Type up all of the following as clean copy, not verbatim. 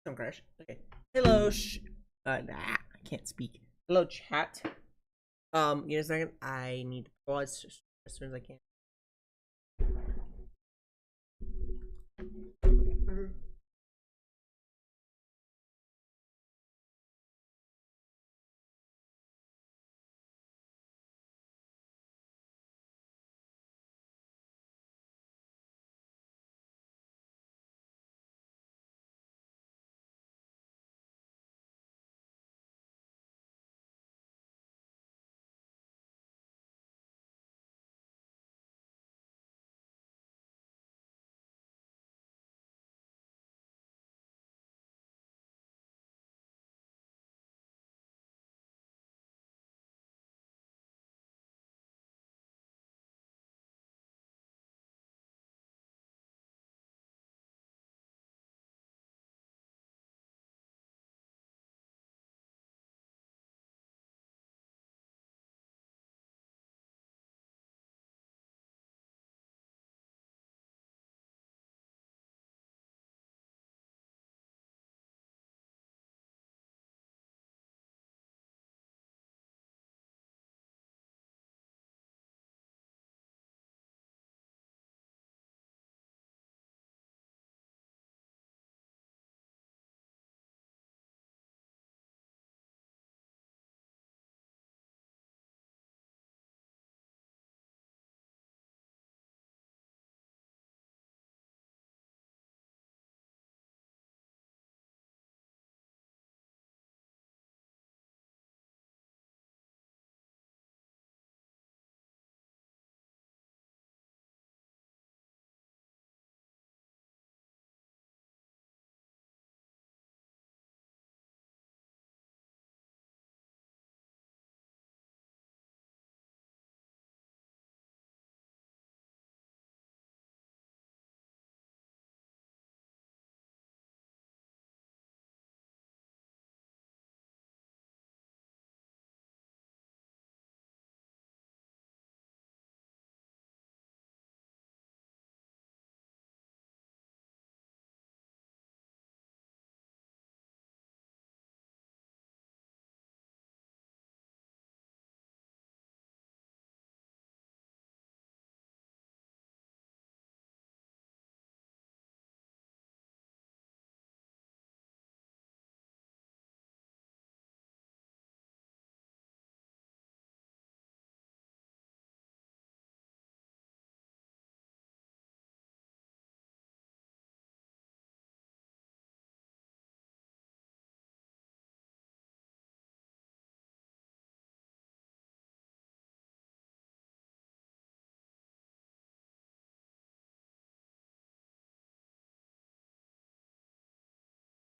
Some crash. Okay. Hello. Nah, I can't speak. Hello, chat. Give me a second. I need to pause as soon as I can.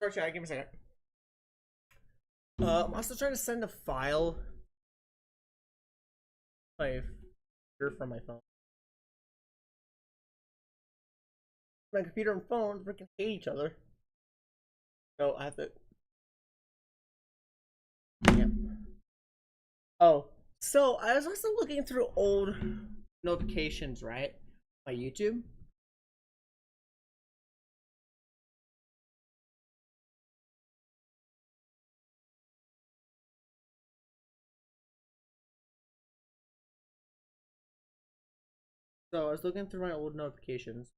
Sorry, chat. Give me a second. I'm also trying to send a file. My from my phone. My computer and phone freaking hate each other. So I have to. Yeah. Oh, so I was also looking through old notifications, right? My YouTube. So I was looking through my old notifications.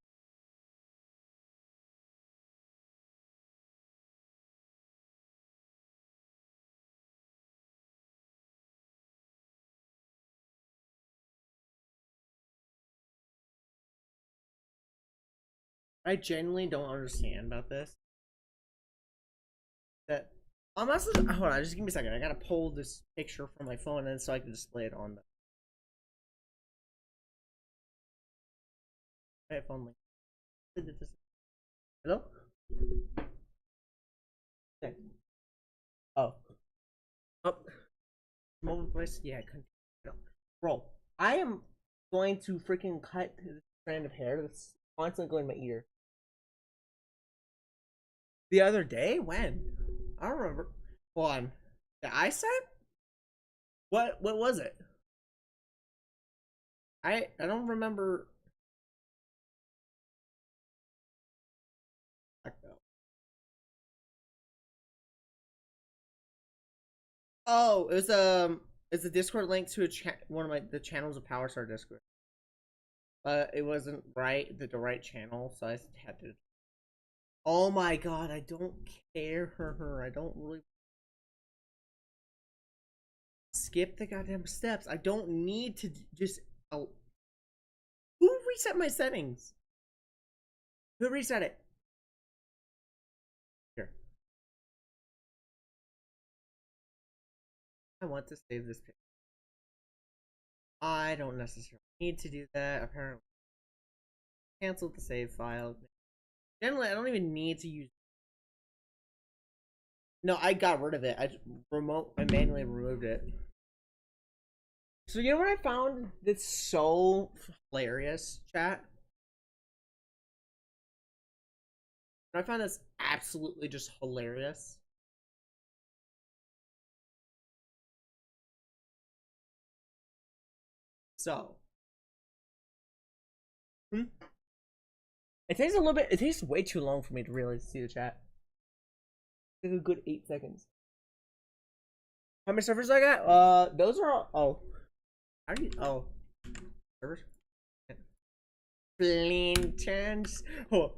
I genuinely don't understand about this. That I'm also hold on, just give me a second. I gotta pull this picture from my phone and so I can display it on the phone link. Hello? Okay. Oh. Oh. Mobile device? Yeah, no. Bro, I am going to freaking cut this strand of hair that's constantly going in my ear. The other day? When? I don't remember. Hold on. The I said? What was it? I don't remember. Oh, it's a Discord link to one of the channels of Powerstar Discord. It wasn't the right channel, so I had to. Oh my god, I don't care for her. I don't really skip the goddamn steps. I don't need to just. Oh, who reset my settings? Who reset it? Here. I want to save this picture. I don't necessarily need to do that. Apparently, cancel the save file. Generally, I don't even need to use. No, I got rid of it. I manually removed it. So you know what I found that's so hilarious, chat? I found this absolutely just hilarious. So, it takes a little bit. It takes way too long for me to really see the chat. It's a good 8 seconds. How many servers I got? Those are all. Oh, how do you? Oh, servers. Flintons. Oh,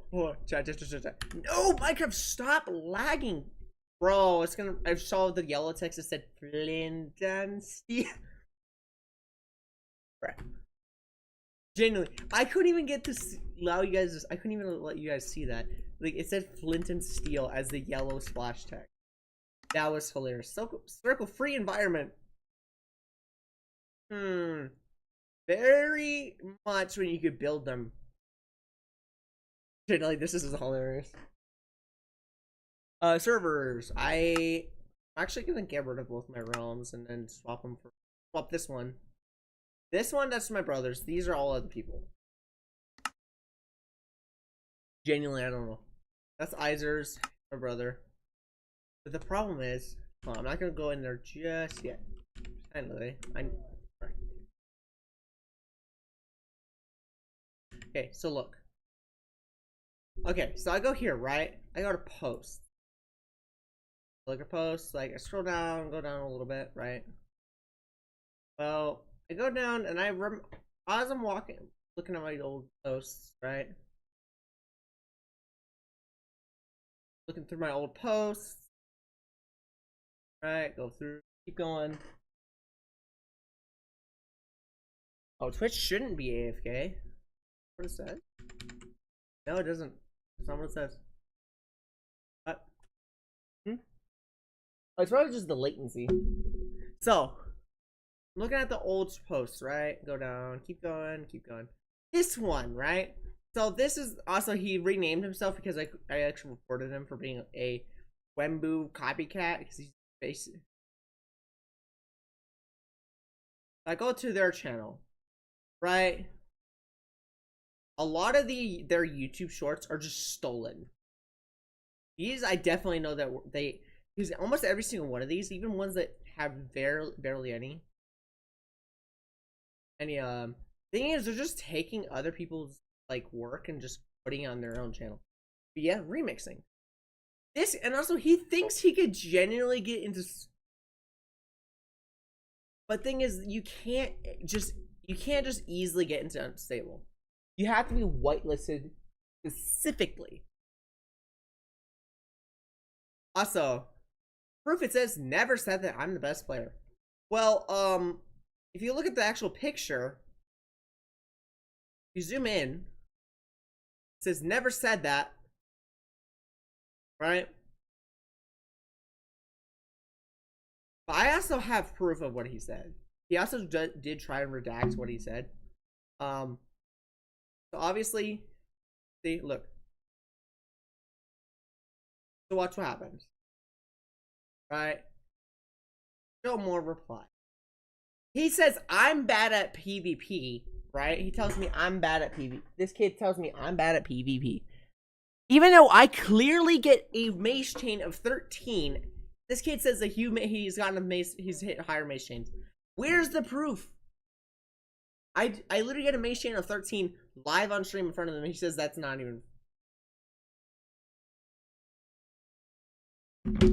chat. No, Minecraft, stop lagging, bro. It's gonna. I saw the yellow text that said Flintons. Genuinely, I couldn't even get to allow you guys. I couldn't even let you guys see that. Like it said flint and steel as the yellow splash text. That was hilarious. Circle free environment. Very much when you could build them. Like this is hilarious. Servers. I'm actually gonna get rid of both my realms and then swap this one. This one, that's my brother's. These are all other people. Genuinely, I don't know. That's Izer's, my brother. But the problem is, I'm not gonna go in there just yet. Anyway, okay, so look. Okay, so I go here, right? I go to post. Look at posts, like I scroll down, go down a little bit, right? Well, I go down and as I'm walking, looking at my old posts, right? Looking through my old posts, right? Go through, keep going. Oh, Twitch shouldn't be AFK. What it says? No, it doesn't. That's not what it says. What? Oh, it's probably just the latency. So, looking at the old posts, right? Go down, keep going, keep going. This one, right? So this is also, he renamed himself because I actually reported him for being a Wembu copycat because he's basically. I go to their channel, right? A lot of their YouTube shorts are just stolen. These I definitely know that they use almost every single one of these, even ones that have barely any thing is they're just taking other people's like work and just putting it on their own channel. But yeah, remixing this, and also he thinks he could genuinely get into. But thing is, you can't just easily get into unstable. You have to be whitelisted specifically. Also, proof it says never said that I'm the best player. Well, if you look at the actual picture, you zoom in, it says never said that, right? But I also have proof of what he said. He also did try and redact what he said. So obviously, see, look. So watch what happens. Right? Show more reply. He says I'm bad at PvP, right? He tells me I'm bad at PvP. This kid tells me I'm bad at PvP. Even though I clearly get a mace chain of 13, this kid says that he's gotten a mace, he's hit higher mace chains. Where's the proof? I literally get a mace chain of 13 live on stream in front of him. He says that's not even.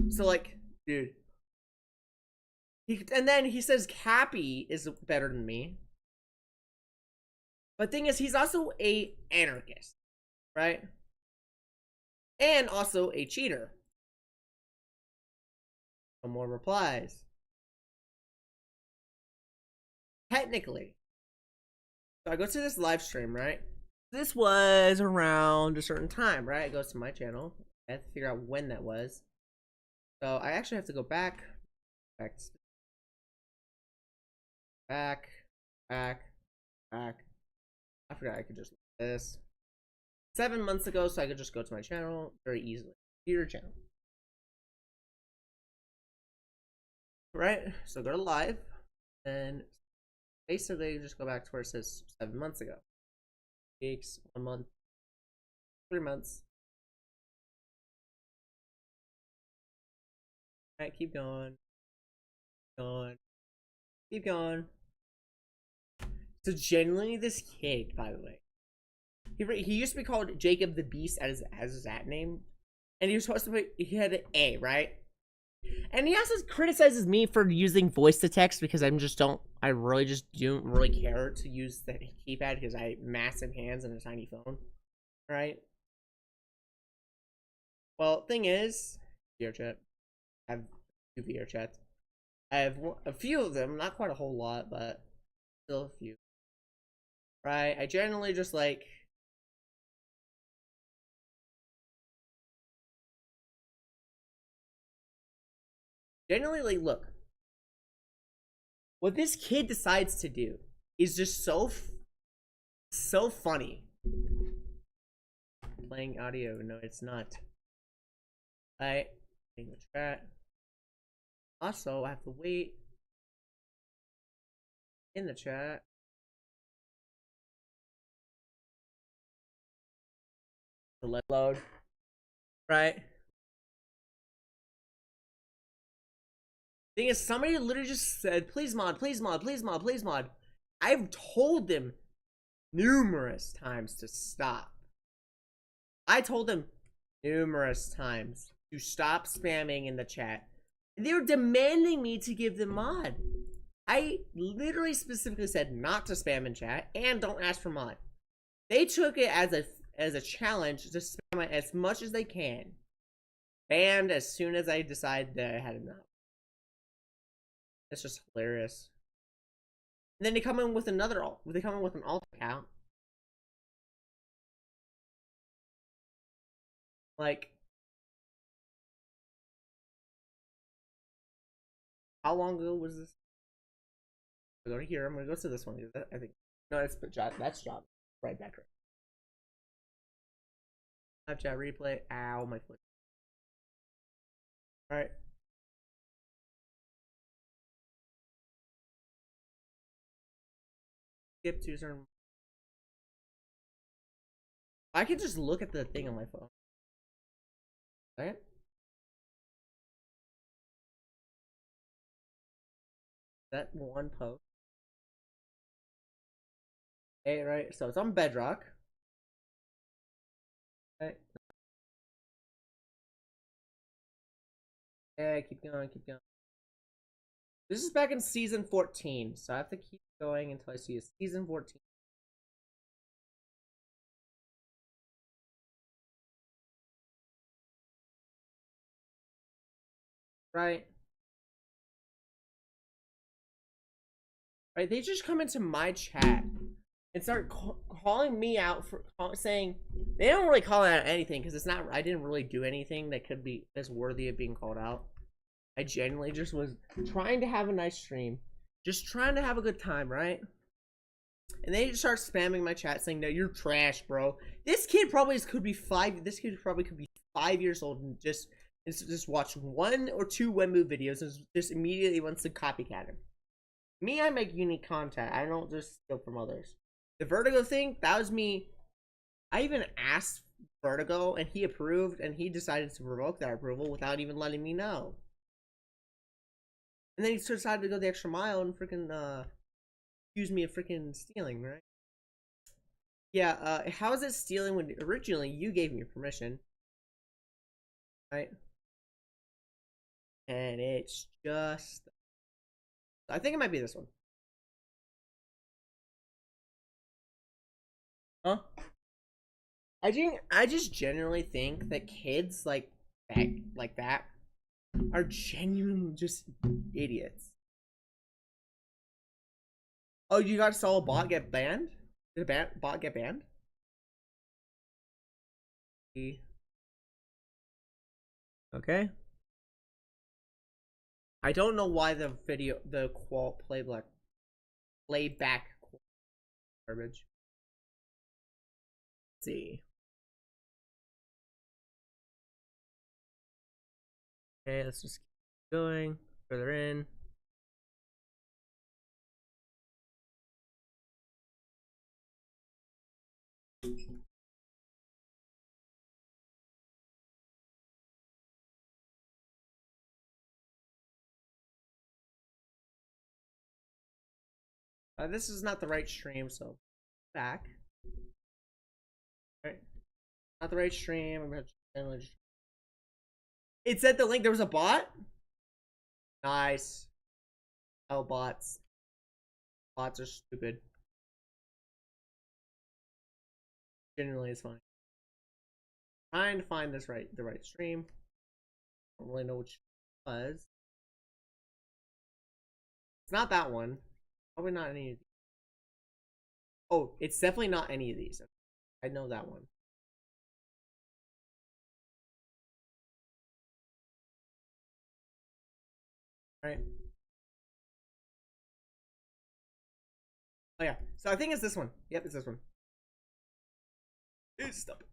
So like, dude. And then he says Cappy is better than me. But thing is, he's also a anarchist, right? And also a cheater. No more replies. Technically. So I go to this live stream, right? This was around a certain time, right? It goes to my channel. I have to figure out when that was. So I actually have to go back, back. I forgot I could just do this. 7 months ago, so I could just go to my channel very easily. Computer channel. Right? So go to live, and basically just go back to where it says 7 months ago. Weeks, 1 month, 3 months. Alright, keep going. Keep going. So genuinely, this kid, by the way, he used to be called Jacob the Beast as his at name, and he was supposed to be, he had an A, right? And he also criticizes me for using voice to text because I really just don't really care to use the keypad because I have massive hands and a tiny phone, right? Well, thing is, VR chat. I have 2 VR chats. I have a few of them, not quite a whole lot, but still a few. Right? I generally just like look. What this kid decides to do is just so funny. Playing audio, no, it's not. Right? In the chat. Also, I have to wait in the chat. To load. Right? Thing is, somebody literally just said, please mod, please mod, please mod, please mod. I've told them numerous times to stop. I told them numerous times to stop spamming in the chat. They're demanding me to give them mod. I literally specifically said not to spam in chat and don't ask for mod. They took it as a challenge to spam it as much as they can. Banned as soon as I decided that I had enough. It's just hilarious. And then they come in with another alt. They come in with an alt account. Like, how long ago was this? I go to here. I'm gonna go to this one. I think no, that's job. Right back. Live chat replay. Ow, my foot. All right. Skip to certain. I can just look at the thing on my phone. Right? That one post. Hey, right. So it's on Bedrock. Right. Yeah, keep going, keep going. This is back in season 14, so I have to keep going until I see a season 14. Right? Right? They just come into my chat and start calling me out for saying they don't really call out anything because it's not. I didn't really do anything that could be as worthy of being called out. I genuinely just was trying to have a nice stream, just trying to have a good time, right? And they just start spamming my chat saying, "No, you're trash, bro." This kid probably could be 5. This kid probably could be 5 years old and just watch 1 or 2 Wembu videos and just immediately wants to copycat him. Me, I make unique content. I don't just steal from others. The Vertigo thing, that was me. I even asked Vertigo and he approved and he decided to revoke that approval without even letting me know. And then he decided to go the extra mile and freaking accuse me of freaking stealing, right? Yeah, how is it stealing when originally you gave me permission? Right? And it's just I think it might be this one. Huh? I just genuinely think that kids like that are genuinely just idiots. Oh, you got saw a bot get banned? Did a bot get banned? Okay. I don't know why the playback garbage. Let's see. Okay, let's just keep going further in. This is not the right stream, so back. All right, not the right stream. I'm gonna. It said the link. There was a bot. Nice. Oh, bots. Bots are stupid. Generally, it's fine. Trying to find the right stream. I don't really know which it was. It's not that one. Probably not any of these. Oh, it's definitely not any of these. I know that one. All right. Oh yeah. So I think it's this one. Yep, it's this one. Stop it.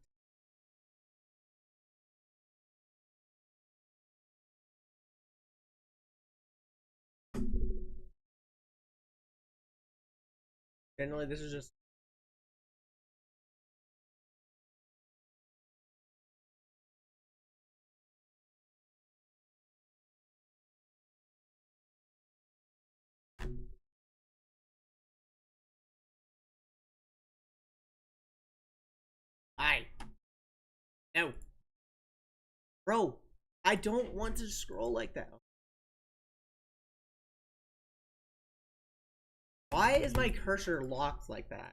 Generally, this is just. No. Bro, I don't want to scroll like that. Why is my cursor locked like that?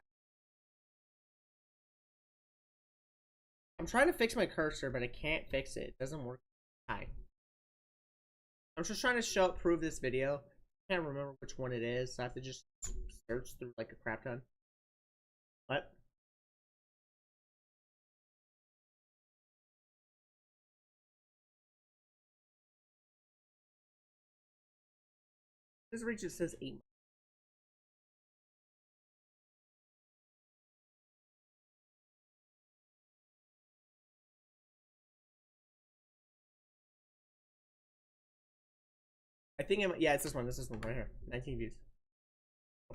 I'm trying to fix my cursor, but I can't fix it. It doesn't work. Hi. I'm just trying to prove this video. I can't remember which one it is, so I have to just search through like a crap ton. What? This reach just says 8. I think yeah, it's this one. This is one right here. 19 views.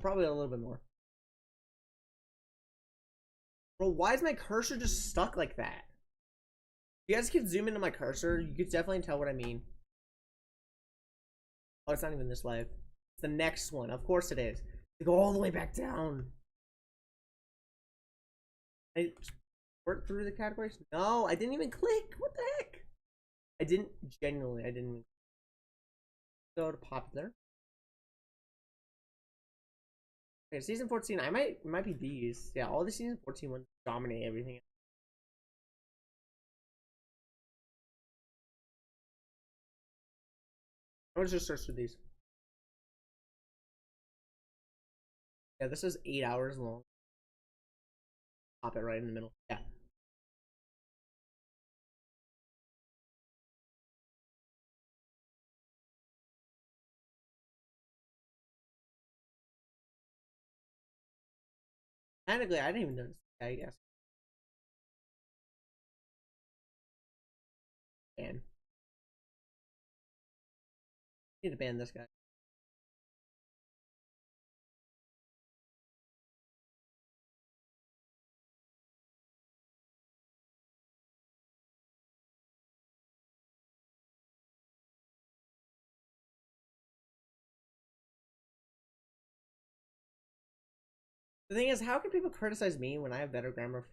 Probably a little bit more. Bro, why is my cursor just stuck like that? If you guys could zoom into my cursor, you could definitely tell what I mean. Oh, it's not even this live. It's the next one. Of course it is. They go all the way back down. I worked through the categories? No, I didn't even click. What the heck? I didn't even go to popular. Okay, season 14. It might be these. Yeah, all the season 14 ones dominate everything. I was just search for these. Yeah, this is 8 hours long. Pop it right in the middle. Yeah. Technically, I didn't even notice. I guess. Ban. Need to ban this guy. The thing is, how can people criticize me when I have better grammar?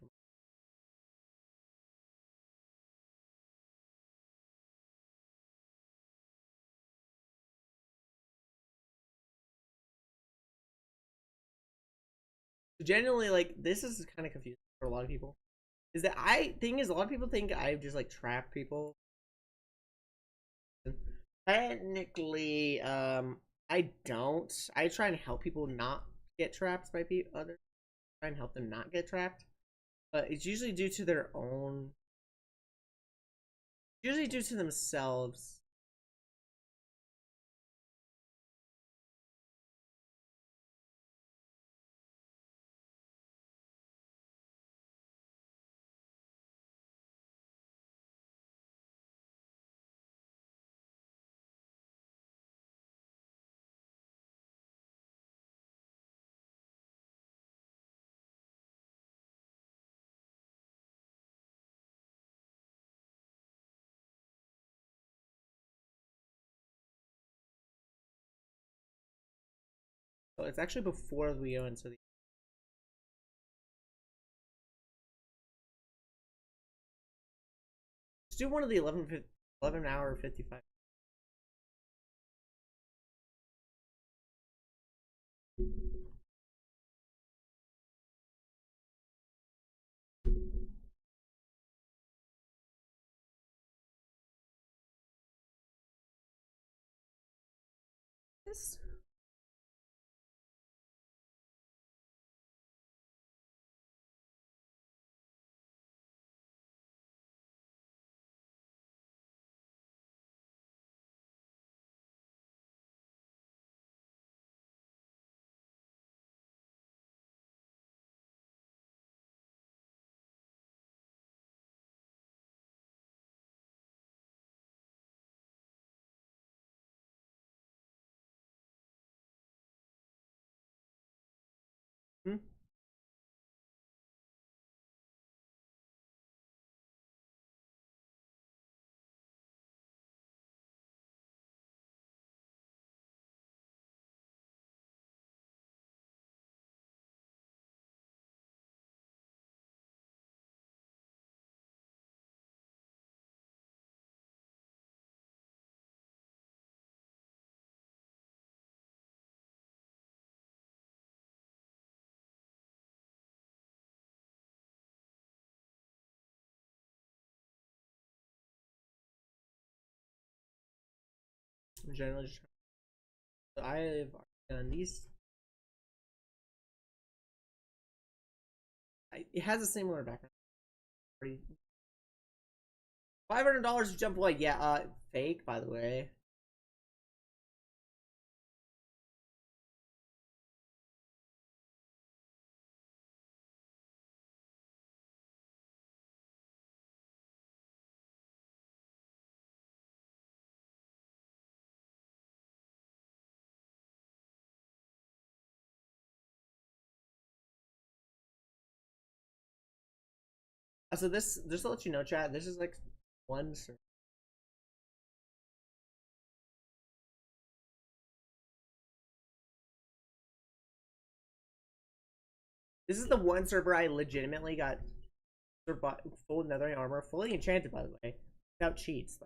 genuinely like this is kind of confusing for a lot of people. Is that a lot of people think I just like trap people. Technically, I don't. I try and help people not get trapped by others. Try and help them not get trapped, but it's usually due to their own. Usually due to themselves. So it's actually before we go into the. Let's do one of the 11 hour 55. This. Hmm? Generally, just so I've done these. It has a similar background. $500 to jump away. Yeah, fake by the way. So this just to let you know, chat. This is like one. This is the one server I legitimately got full nethering armor, fully enchanted by the way, without cheats.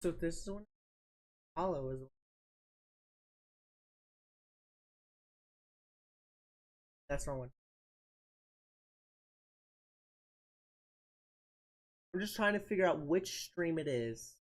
So this is one hollow is. That's not one. We're just trying to figure out which stream it is.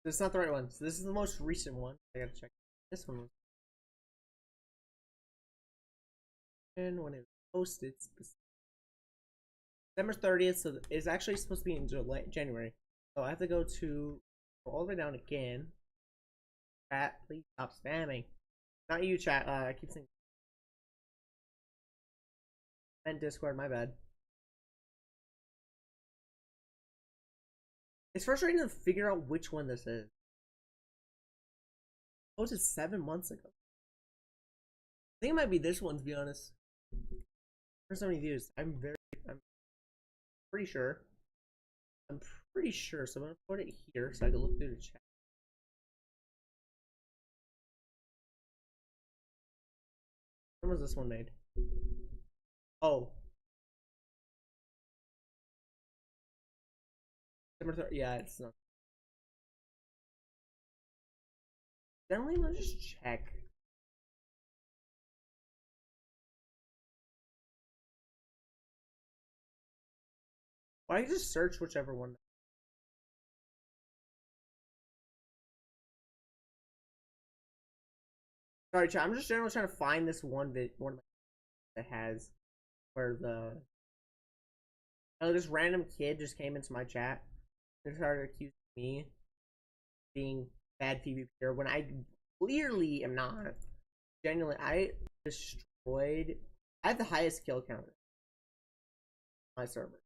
This is not the right one. So this is the most recent one. I gotta check. This one was. And when it was posted, December 30th, so it's actually supposed to be in January. So I have to go all the way down again. Chat, please stop spamming. Not you, chat. I keep saying. And Discord, my bad. It's frustrating to figure out which one this is. Posted 7 months ago. I think it might be this one, to be honest. For so many views, I'm pretty sure. I'm pretty sure. So I'm gonna put it here so I can look through the chat. When was this one made? Oh. December 3rd. Yeah, it's not. Generally, let's just check. Why don't you just search whichever one? Sorry, chat. I'm just generally trying to find this one that has where this random kid just came into my chat and started accusing me of being bad PvPer when I clearly am not. Genuinely, I have the highest kill count on my server.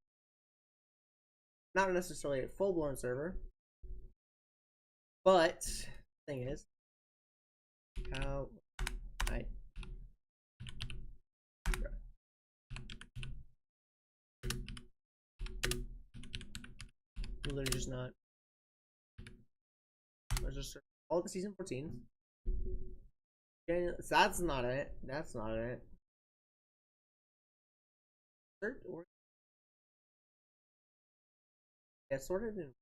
Not necessarily a full-blown server, but the thing is, how I literally just not. Let's just search all the season 14. So that's not it. That's not it. Search or yeah, sorted in.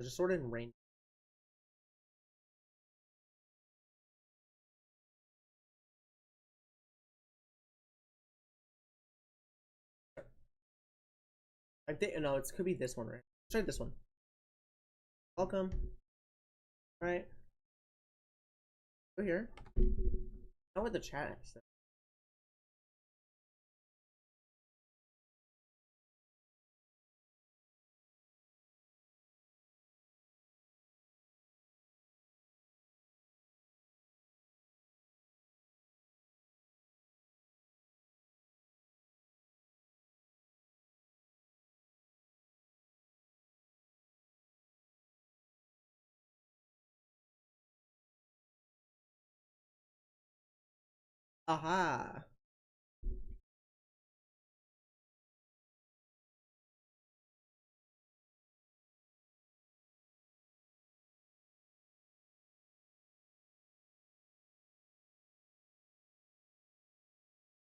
Just sorted in range. I think no, it could be this one, right? Let's try this one. Welcome. All right. Go here. Not what the chat said. Aha.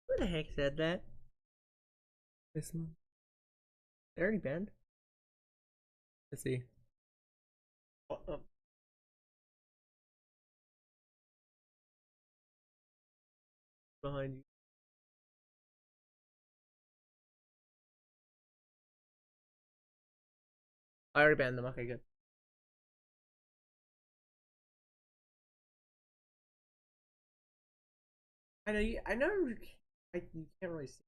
Who the heck said that? This one. They already banned? Let's see. Oh. Behind you. I already banned them. Okay, good. I know you. I know. You can't really see.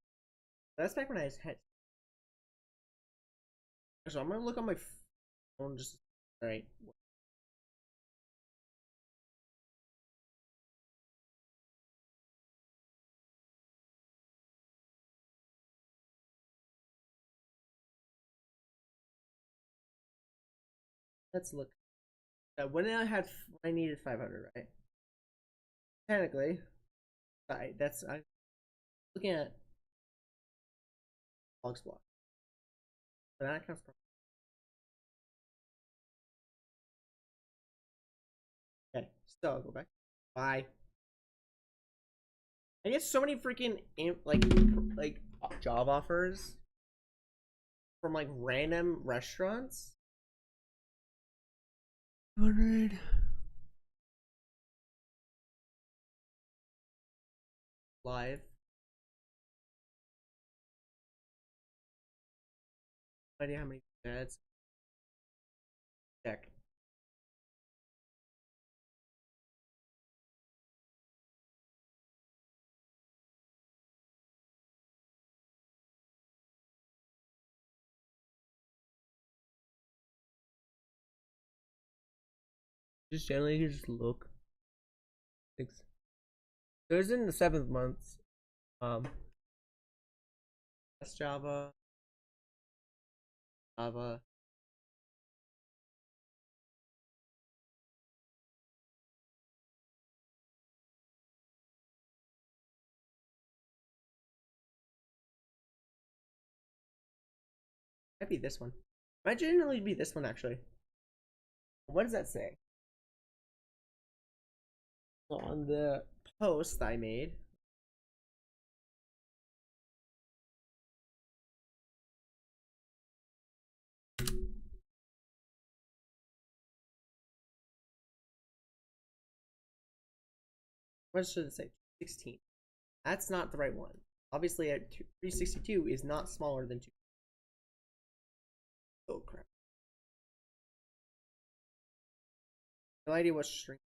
That's back when I had. So I'm gonna look on my phone. Just all right. Let's look. When I needed 500, right? Technically, right. That's I'm looking at Logs block. But that counts for. Okay, so I'll go back. Bye. I get so many freaking like job offers from like random restaurants. 100 live. No idea how many ads. Just generally just look. Thanks. So it's in the 7th month. That's Java. Java. Might be this one. Might generally be this one actually. What does that say? On the post I made. What should it say? 16. That's not the right one. Obviously, at 362 is not smaller than 2. Oh crap. No idea what string.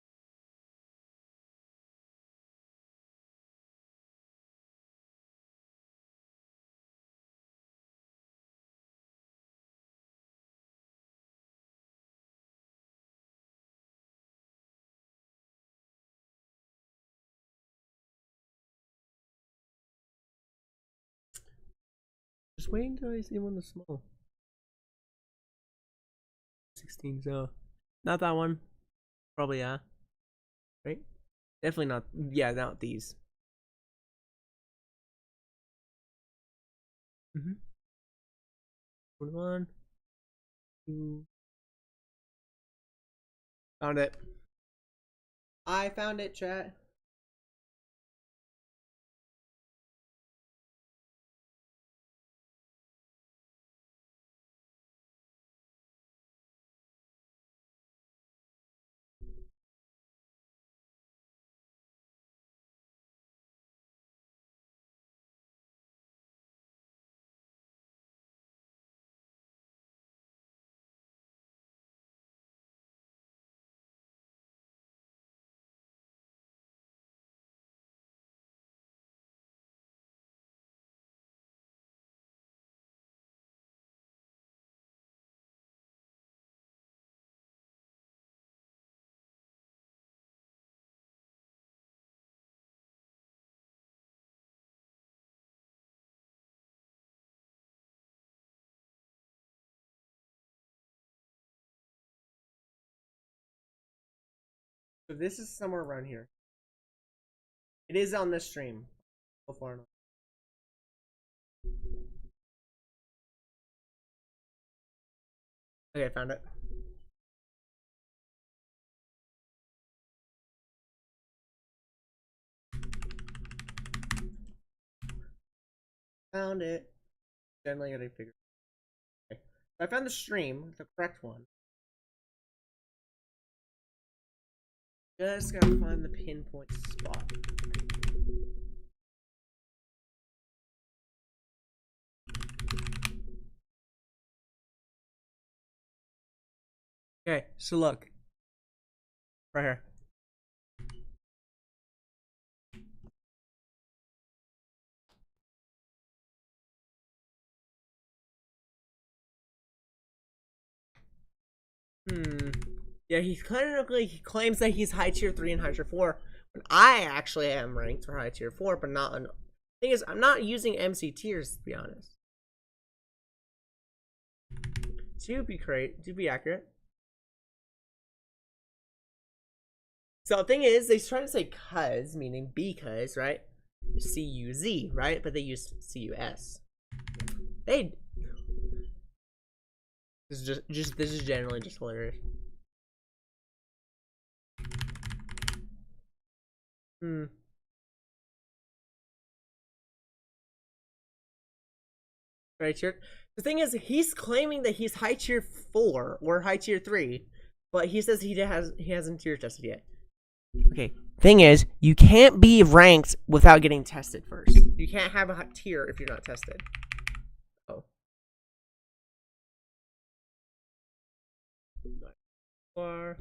Just wait until I see one that's small. 16, so not that one. Probably yeah. Right? Definitely not. Yeah, not these. Mm-hmm. 1, 2. Found it. I found it, chat. So this is somewhere around here. It is on this stream. So far enough. Okay, I found it. Found it. Generally, gotta figure. Okay. So I found the stream, the correct one. Just gotta find the pinpoint spot. Okay, so look. Right here. Yeah, he claims that he's high tier 3 and high tier 4. When I actually am ranked for high tier 4, but not on. Thing is, I'm not using MC tiers to be honest. To be accurate. So the thing is, they try to say cuz, meaning because, right? C-U-Z, right? But they use C-U-S. They. This is generally just hilarious. Right here. The thing is, he's claiming that he's high tier 4 or high tier 3, but he says he hasn't tier tested yet. Okay. Thing is, you can't be ranked without getting tested first. You can't have a tier if you're not tested. Oh. Or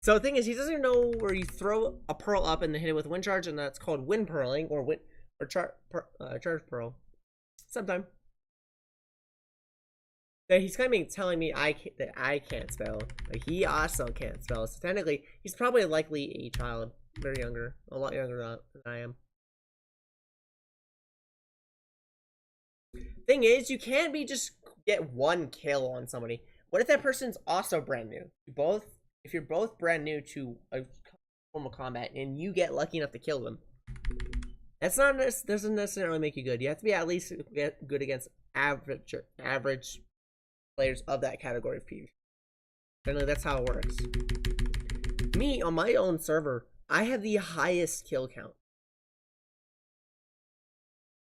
So the thing is, he doesn't know where you throw a pearl up and then hit it with wind charge, and that's called wind purling or charge pearl. Sometime. That he's kind of telling me that I can't spell, but he also can't spell. So technically, he's probably likely a child, very younger, a lot younger than I am. Thing is, you can't be just get one kill on somebody. What if that person's also brand new? If you're both brand new to a form of combat and you get lucky enough to kill them, doesn't necessarily make you good. You have to be at least good against average players of that category of PvP. Generally, that's how it works. Me, on my own server, I have the highest kill count.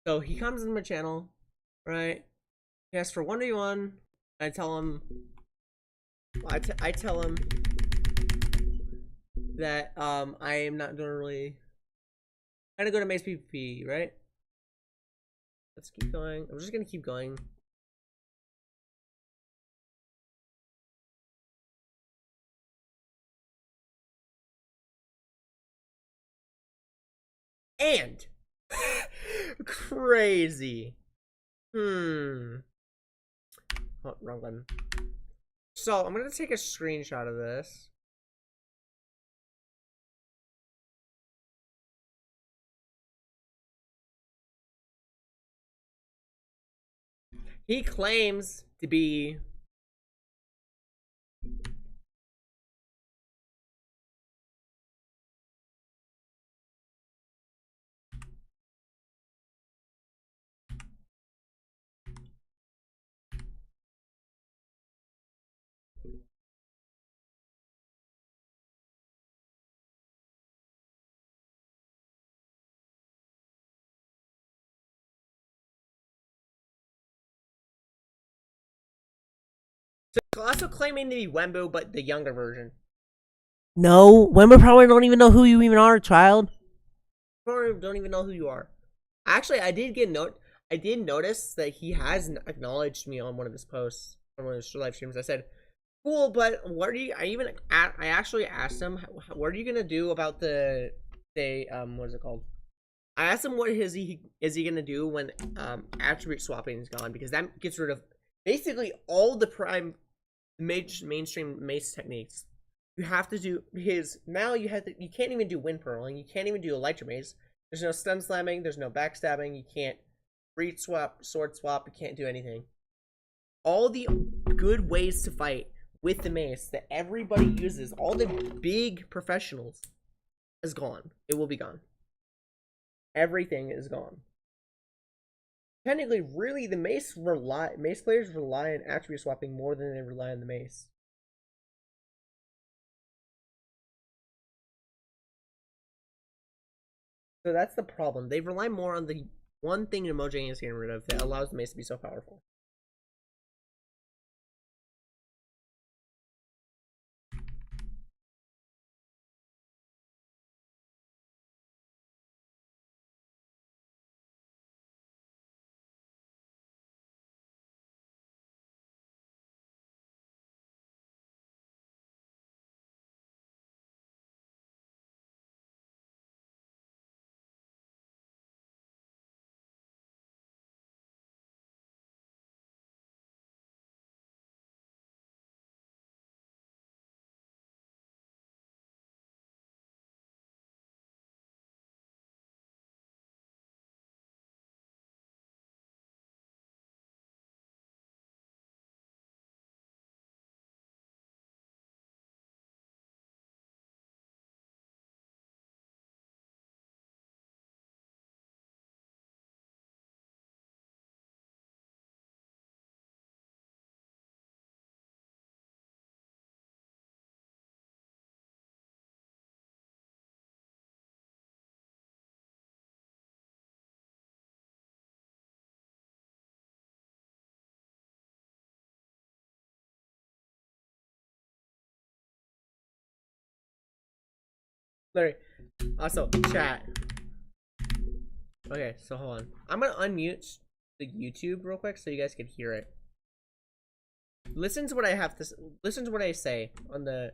So he comes in my channel, right? He asks for 1v1. I tell him that I am not doing really kind of go to mace PvP, right? Let's keep going. I'm just gonna keep going. And crazy. Oh, wrong button. So I'm gonna take a screenshot of this. He claims to be also claiming to be Wembu, but the younger version. No, Wembu probably don't even know who you even are, child. Probably don't even know who you are. Actually, I did notice that he has acknowledged me on one of his posts, on one of his live streams. I said, "Cool, but what are you?" I actually asked him, "What are you gonna do about the what is it called?" I asked him what is he gonna do when attribute swapping is gone, because that gets rid of basically all the mainstream mace techniques. You have to do you can't even do wind purling, you can't even do elytra mace. There's no stun slamming, there's no backstabbing, you can't reach swap, sword swap, you can't do anything. All the good ways to fight with the mace that everybody uses, all the big professionals, is gone. It will be gone. Everything is gone. Technically, really, the mace players rely on attribute swapping more than they rely on the mace. So that's the problem. They rely more on the one thing Mojang is getting rid of that allows the mace to be so powerful. Larry, also, chat. Okay, so hold on. I'm gonna unmute the YouTube real quick so you guys can hear it. Listen to what I say on the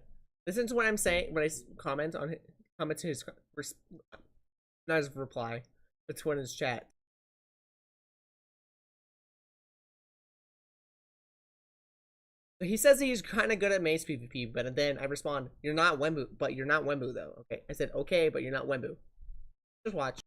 Listen to what I'm saying when I comment on it. Comment to his not his reply, but to his chat. He says he's kind of good at maze PvP, but then I respond, "You're not Wembu, but you're not Wembu though." Okay, I said okay, but you're not Wembu. Just watch.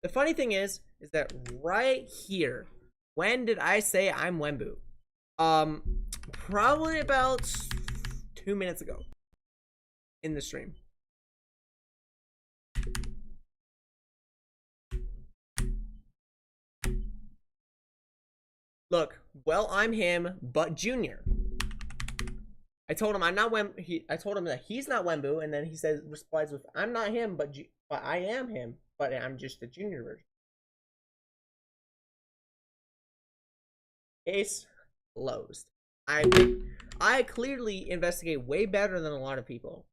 The funny thing is that right here, when did I say I'm Wembu? Probably about 2 minutes ago in the stream. Look, well, I'm him, but Junior. I told him I'm not I told him that he's not Wembu, and then he says replies with, "I'm not him, but I am him, but I'm just the Junior version." Case closed. I clearly investigate way better than a lot of people.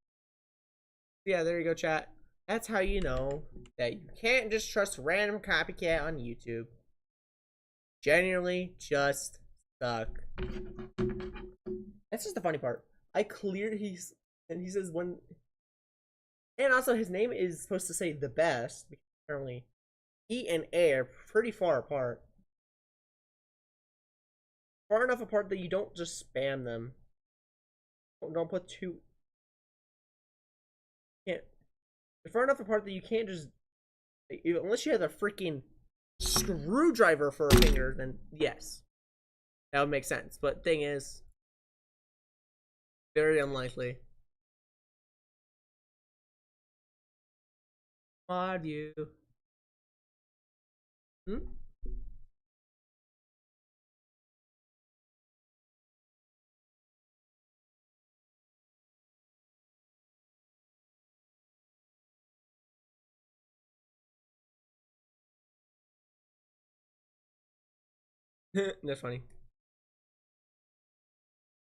Yeah, there you go, chat. That's how you know that you can't just trust random copycat on YouTube. Genuinely just suck. That's just the funny part. I cleared and he says when, and also his name is supposed to say the best because apparently E and A are pretty far apart. Far enough apart that you don't just spam them. Don't put two. Can't. They're far enough apart that you can't just, unless you have a freaking screwdriver for a finger, then yes, that would make sense. But thing is, very unlikely. Mod you. Hmm? That's funny.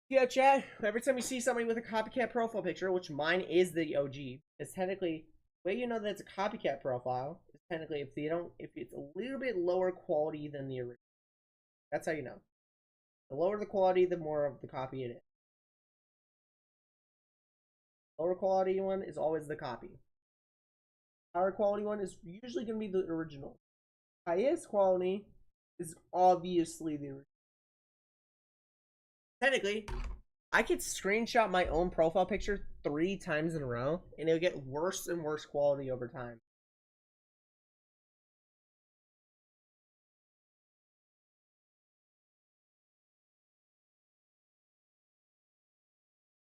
Yeah, Chad. Every time you see somebody with a copycat profile picture, which mine is the OG, it's technically the way you know that it's a copycat profile is technically if it's a little bit lower quality than the original. That's how you know. The lower the quality, the more of the copy it is. Lower quality one is always the copy. Higher quality one is usually going to be the original. Highest quality is obviously the original. Technically, I could screenshot my own profile picture 3 times in a row, and it'll get worse and worse quality over time.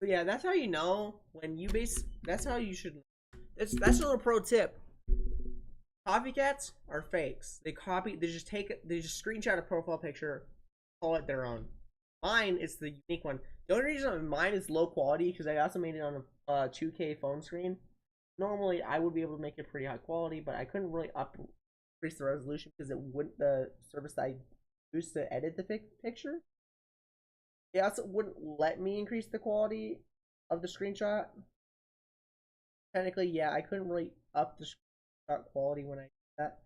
So yeah, that's how you know when you base. That's how you should. That's a little pro tip. Copycats are fakes. They copy. They just take. They just screenshot a profile picture, call it their own. Mine is the unique one. The only reason mine is low quality because I also made it on a 2K phone screen. Normally, I would be able to make it pretty high quality, but I couldn't really increase the resolution because it wouldn't. The service that I used to edit the picture, it also wouldn't let me increase the quality of the screenshot. Technically, yeah, I couldn't really up the screenshot quality when I did that.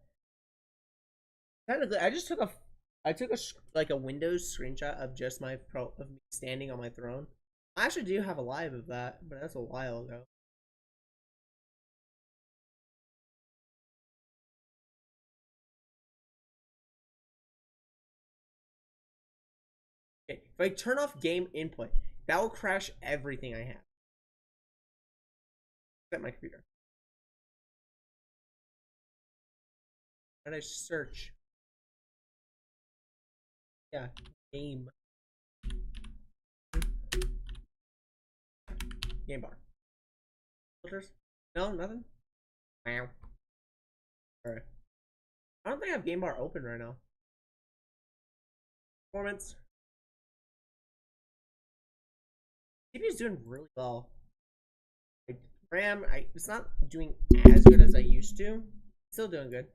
Technically, I took a like a Windows screenshot of just of me standing on my throne. I actually do have a live of that, but that's a while ago. Okay, if I turn off game input, that will crash everything I have. Except my computer. And I search. Yeah, game. Game bar. Filters? No, nothing? Wow. Alright. I don't think I have game bar open right now. Performance. CPU is doing really well. RAM, it's not doing as good as I used to. Still doing good.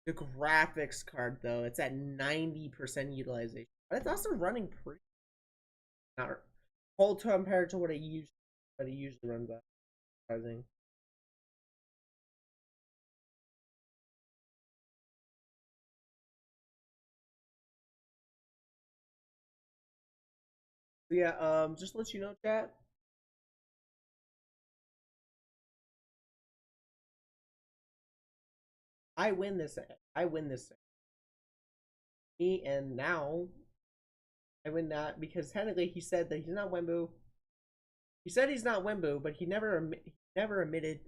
The graphics card though, it's at 90% utilization, but it's also running pretty not whole compared to what it usually runs at. Surprising. So yeah, just to let you know, chat. I win this. I win this. Me and now I win that because technically he said that he's not Wembu. He said he's not Wembu, but he never admitted.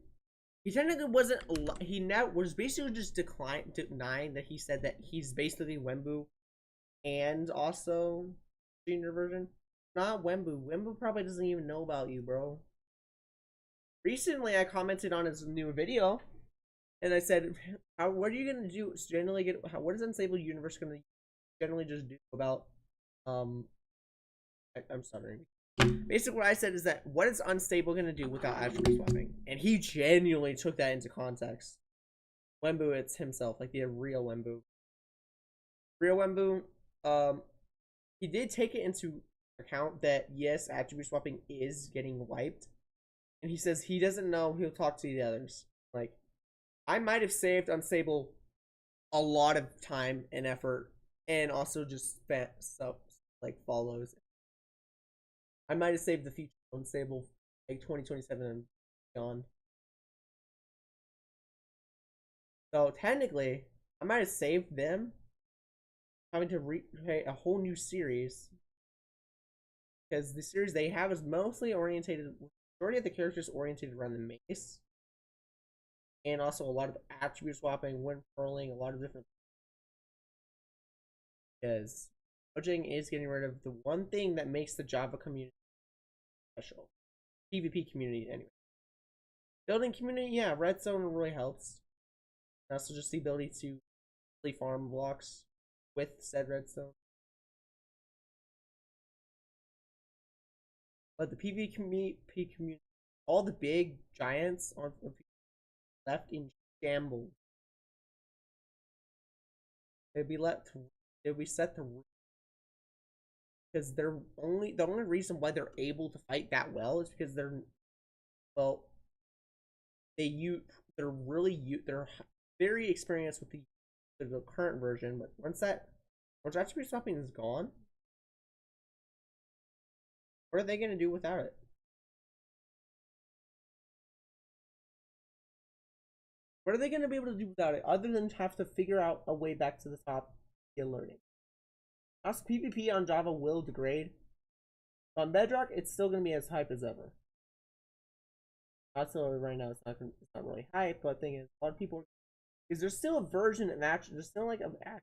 He technically wasn't. He now was basically just denying that he said that he's basically Wembu and also junior version. Not Wembu. Wembu probably doesn't even know about you, bro. Recently, I commented on his new video, and I said, "What are you gonna do? Generally, what is Unstable Universe gonna generally just do about I'm stuttering. Basically, what I said is that what is Unstable gonna do without attribute swapping? And he genuinely took that into context. Wembu, it's himself, like the real Wembu. Real Wembu, he did take it into account that yes, attribute swapping is getting wiped, and he says he doesn't know. He'll talk to the others. Like, I might have saved Unstable a lot of time and effort, and also just spent stuff like follows. I might have saved the future Unstable like 2027 and beyond. So technically, I might have saved them having to recreate a whole new series because the series they have is mostly orientated. Majority of the characters oriented around the mace, and also a lot of attribute swapping, wind furling, a lot of different. Because Mojang is getting rid of the one thing that makes the Java community special, PvP community anyway. Building community, yeah, Redstone really helps. And also just the ability to farm blocks with said redstone. But the PvP community, all the big giants are left in shambles. They'd be left. They'd be set to because the only reason why they're able to fight that well is because well they're very experienced with the current version. But once attribute swapping is gone, what are they gonna do without it? What are they going to be able to do without it other than have to figure out a way back to the top in learning? Also, PvP on Java will degrade. On Bedrock, it's still going to be as hype as ever. Also, right now, it's not really hype, but the thing is, a lot of people, because there's still a version of action, there's still like an action,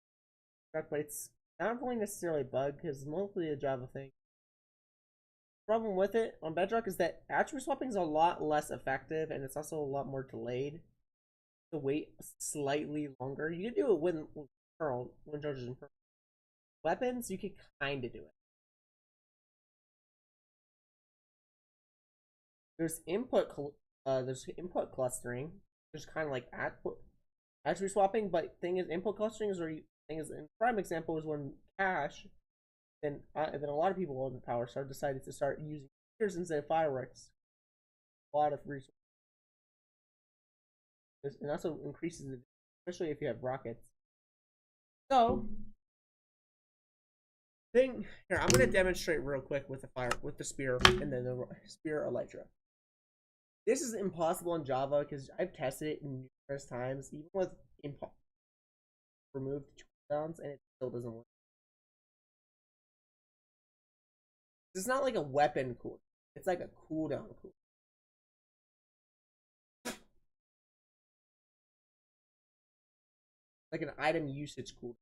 but it's not really necessarily a bug because it's mostly a Java thing. The problem with it on Bedrock is that attribute swapping is a lot less effective and it's also a lot more delayed. To wait slightly longer. You can do it when charges in Pearl. Weapons, you can kind of do it. There's input clustering. There's kind of like attribute swapping, but thing is, input clustering is where in prime example is when cache. Then a lot of people on the Powerstar decided to start using heaters instead of fireworks. A lot of resources. It also increases it, especially if you have rockets. So, here I'm gonna demonstrate real quick with the spear and then the spear elytra. This is impossible in Java because I've tested it numerous times, even with removed cooldowns, and it still doesn't work. It's not like a weapon cooldown; it's like a cooldown cooldown. Like an item usage cooldown.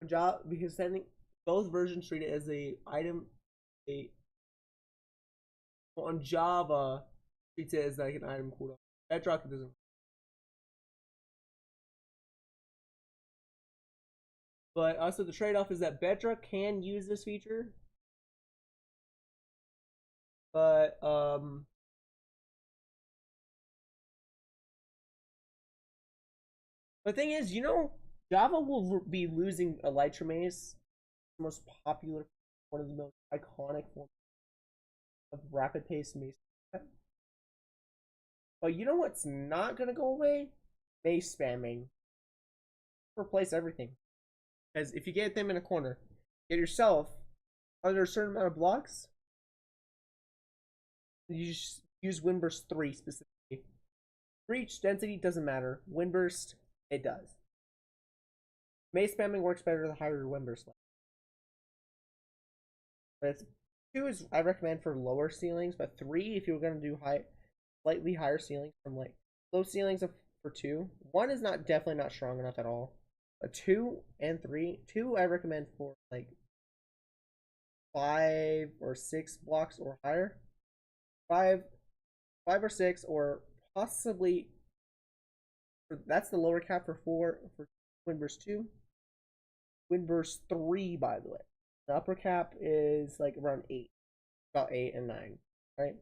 Java, because both versions treat it as on Java treats it as like an item cooldown. Bedrock doesn't. But also the trade-off is that Bedrock can use this feature, but the thing is, Java will be losing Elytra Maze, the most popular, one of the most iconic forms of rapid pace maze. But you know what's not gonna go away? Maze spamming. Replace everything. Because if you get them in a corner, get yourself under a certain amount of blocks, you just use Windburst 3 specifically. Reach density doesn't matter. Windburst, it does. Maze spamming works better the higher your Windburst level. But 2 is I recommend for lower ceilings, but 3 if you're gonna do slightly higher ceilings from like low ceilings for 2. 1 is definitely not strong enough at all. But 2 and 3, 2 I recommend for like 5 or 6 blocks or higher. 5 or 6 or possibly that's the lower cap for Windburst 2. Windburst 3, by the way. The upper cap is like around 8. About 8 and 9, right?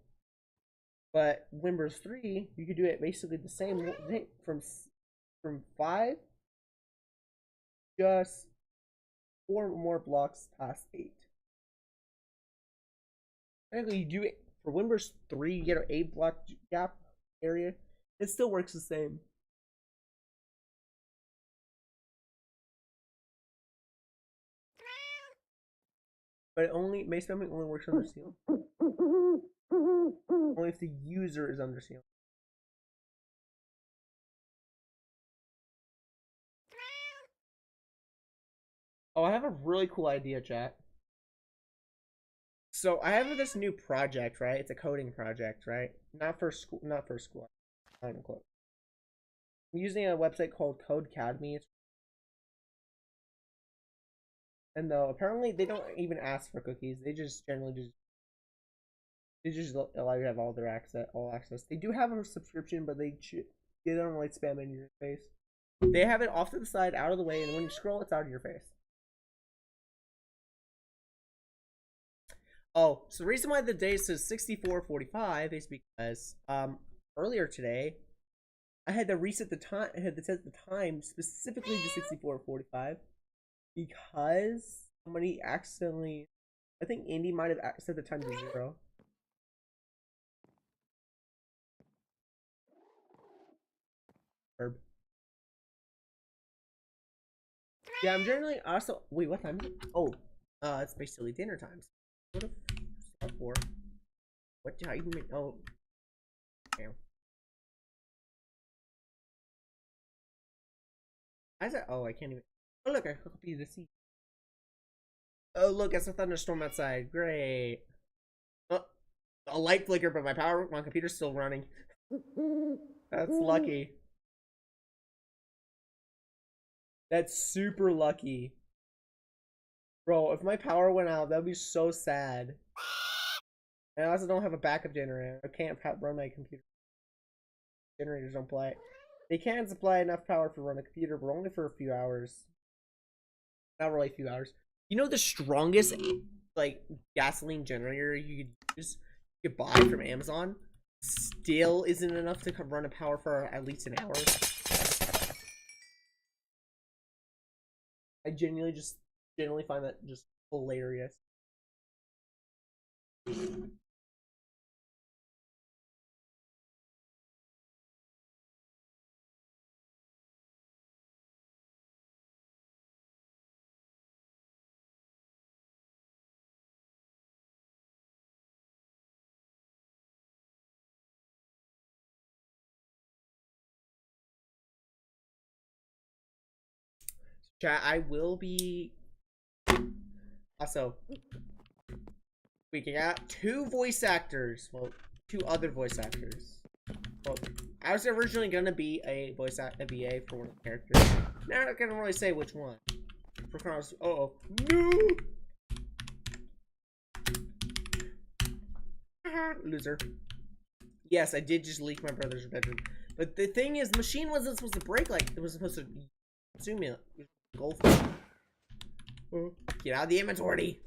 But Windburst 3, you could do it basically the same from 5, just 4 more blocks past 8. Technically, you do it for Windburst 3, you get an 8 block gap area. It still works the same. But maze spamming only works under ceiling. Only if the user is under ceiling. Oh, I have a really cool idea, chat. So I have this new project, right? It's a coding project, right? Not for school. I'm using a website called Codecademy. And though apparently they don't even ask for cookies, they just generally allow you to have all access. They do have a subscription, but they They don't really spam in your face. They have it off to the side, out of the way, and when you scroll, it's out of your face. Oh, so the reason why the day says 64:45 is because earlier today I had to reset the time. I had to set the time specifically to 64:45 because somebody accidentally. I think Andy might have set the time to 0. Herb. Yeah, I'm generally also. Wait, what time is it? Oh, it's basically dinner time. What if start for? What do I even? Oh, damn. I said, oh, I can't even. Oh, look, I hooked you the seat. Oh, look, it's a thunderstorm outside. Great. Oh, a light flicker, but my computer's still running. That's lucky. That's super lucky. Bro, if my power went out, that'd be so sad. And I also don't have a backup generator. I can't run my computer. Generators don't play. They can supply enough power to run a computer, but only for a few hours. Not really a few hours. You know the strongest like gasoline generator you could use, you could buy from Amazon, still isn't enough to run a power for at least an hour. I genuinely find that just hilarious. Chat, I will be also we got 2 voice actors. Well, 2 other voice actors. Well, I was originally gonna be a VA for one of the characters. Now I can't really say which one. For Chronos. Oh no! Loser. Yes, I did just leak my brother's bedroom. But the thing is, the machine wasn't supposed to break like it was supposed to consume it. Go for it. Get out of the inventory.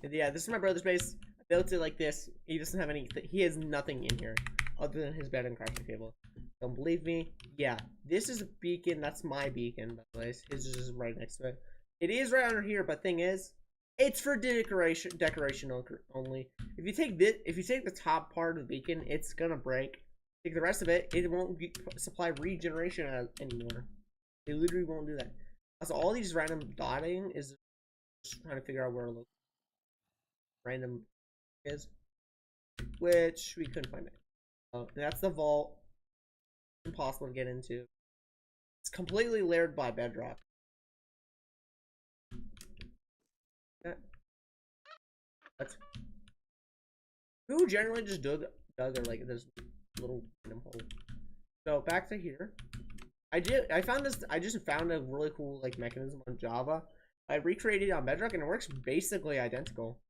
And yeah, this is my brother's base. I built it like this. He doesn't have anything. He has nothing in here other than his bed and crafting table. Don't believe me? Yeah, this is a beacon. That's my beacon, by the way. His is just right next to it. It is right under here, but thing is, it's for decoration only. If you take the top part of the beacon, it's gonna break. Take the rest of it, it won't supply regeneration anymore. It literally won't do that. So all these random dotting is just trying to figure out where to look. Random is, which we couldn't find it. That's the vault. Impossible to get into. It's completely layered by bedrock. What? Who generally just dug or like this little random hole? So back to here. I just found a really cool like mechanism on Java. I recreated it on Bedrock and it works basically identical.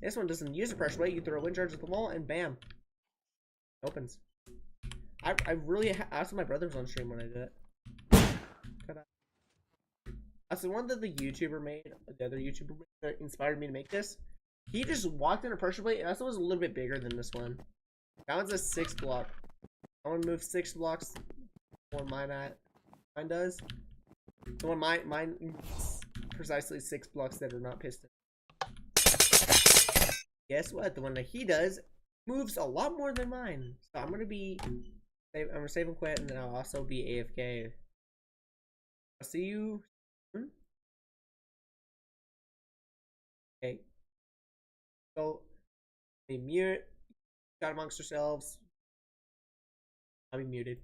This one doesn't use a pressure plate. You throw a wind charge at the wall and bam, it opens. I really asked my brother was on stream when I did it. That's the one that the YouTuber made. The other YouTuber that inspired me to make this. He just walked in a pressure plate. And that was a little bit bigger than this one. That one's a 6 block. I want to move 6 blocks. More mine does. The one mine precisely 6 blocks that are not piston. Guess what? The one that he does moves a lot more than mine. So I'm gonna save and quit, and then I'll also be AFK. I'll see you soon. Okay. So be mute. Chat amongst yourselves. I'll be muted.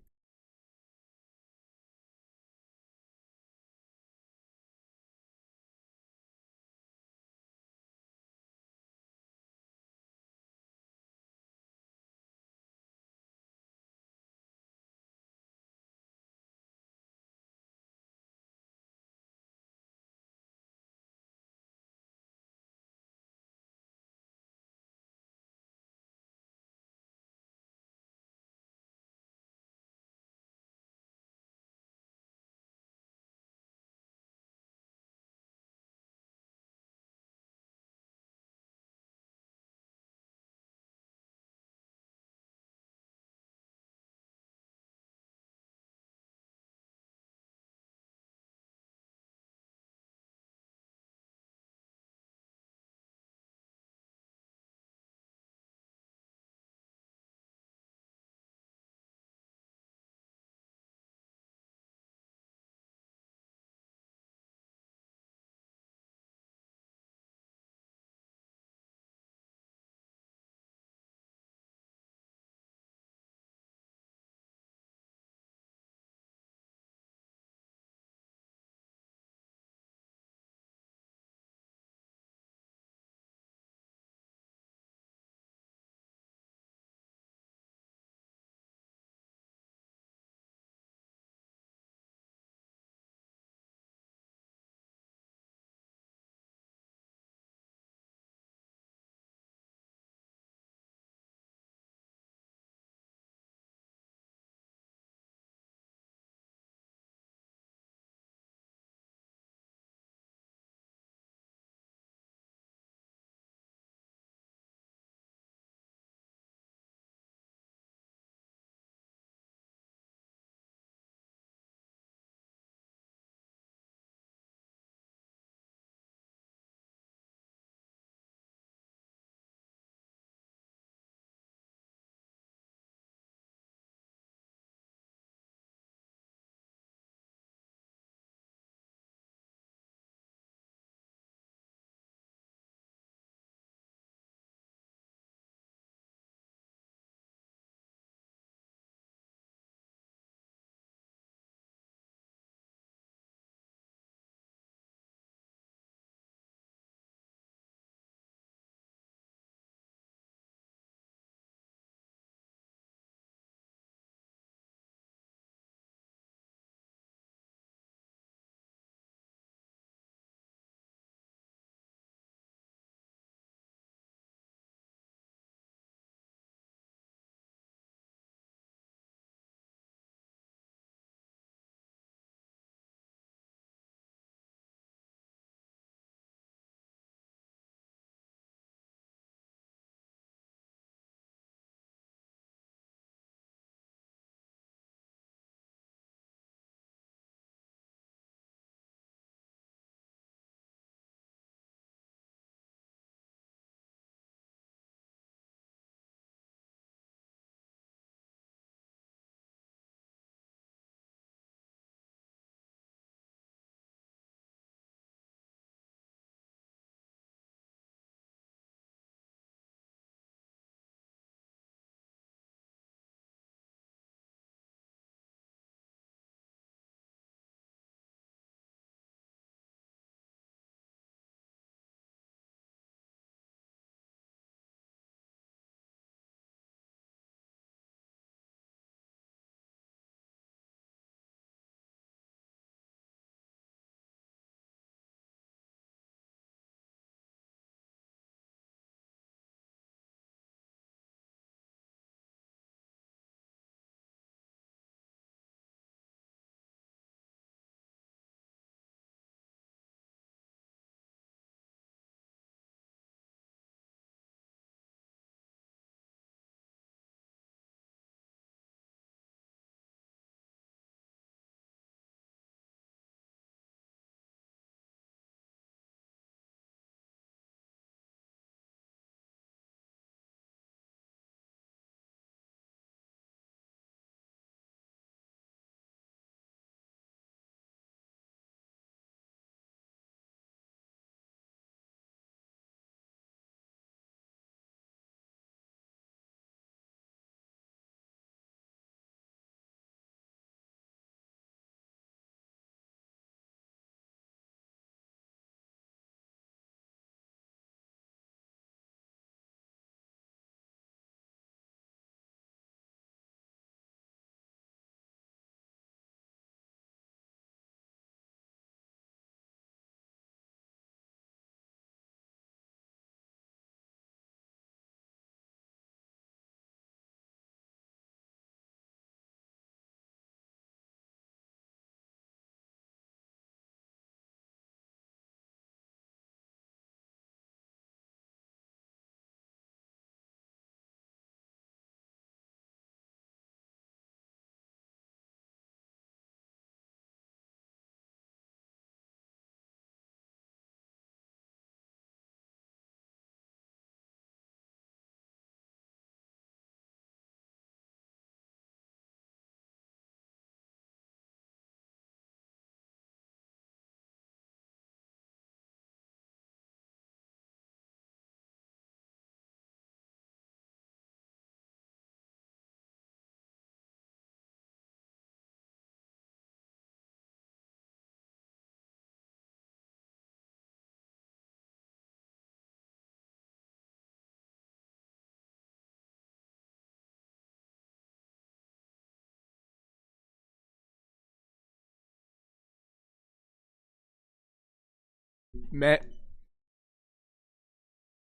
Meh.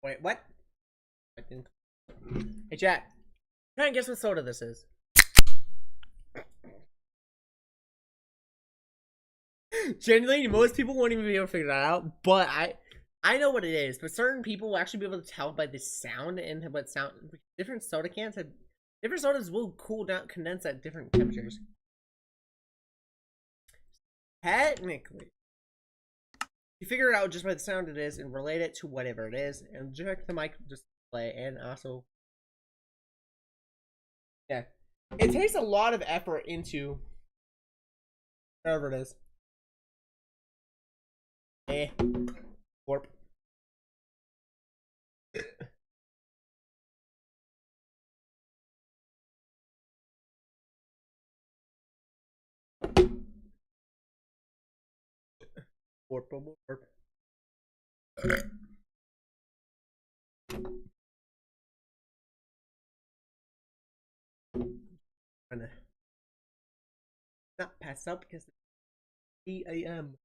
Wait, what? I didn't. Hey, chat. Try and guess what soda this is. Genuinely, most people won't even be able to figure that out, but I know what it is. But certain people will actually be able to tell by the sound and what sound. Different soda cans have different sodas will cool down, condense at different temperatures. Technically, you figure it out just by the sound it is and relate it to whatever it is, and check the mic display, and also, yeah, it takes a lot of effort into whatever it is. Warp. Warp. Trying to not pass up because it's 3 a.m.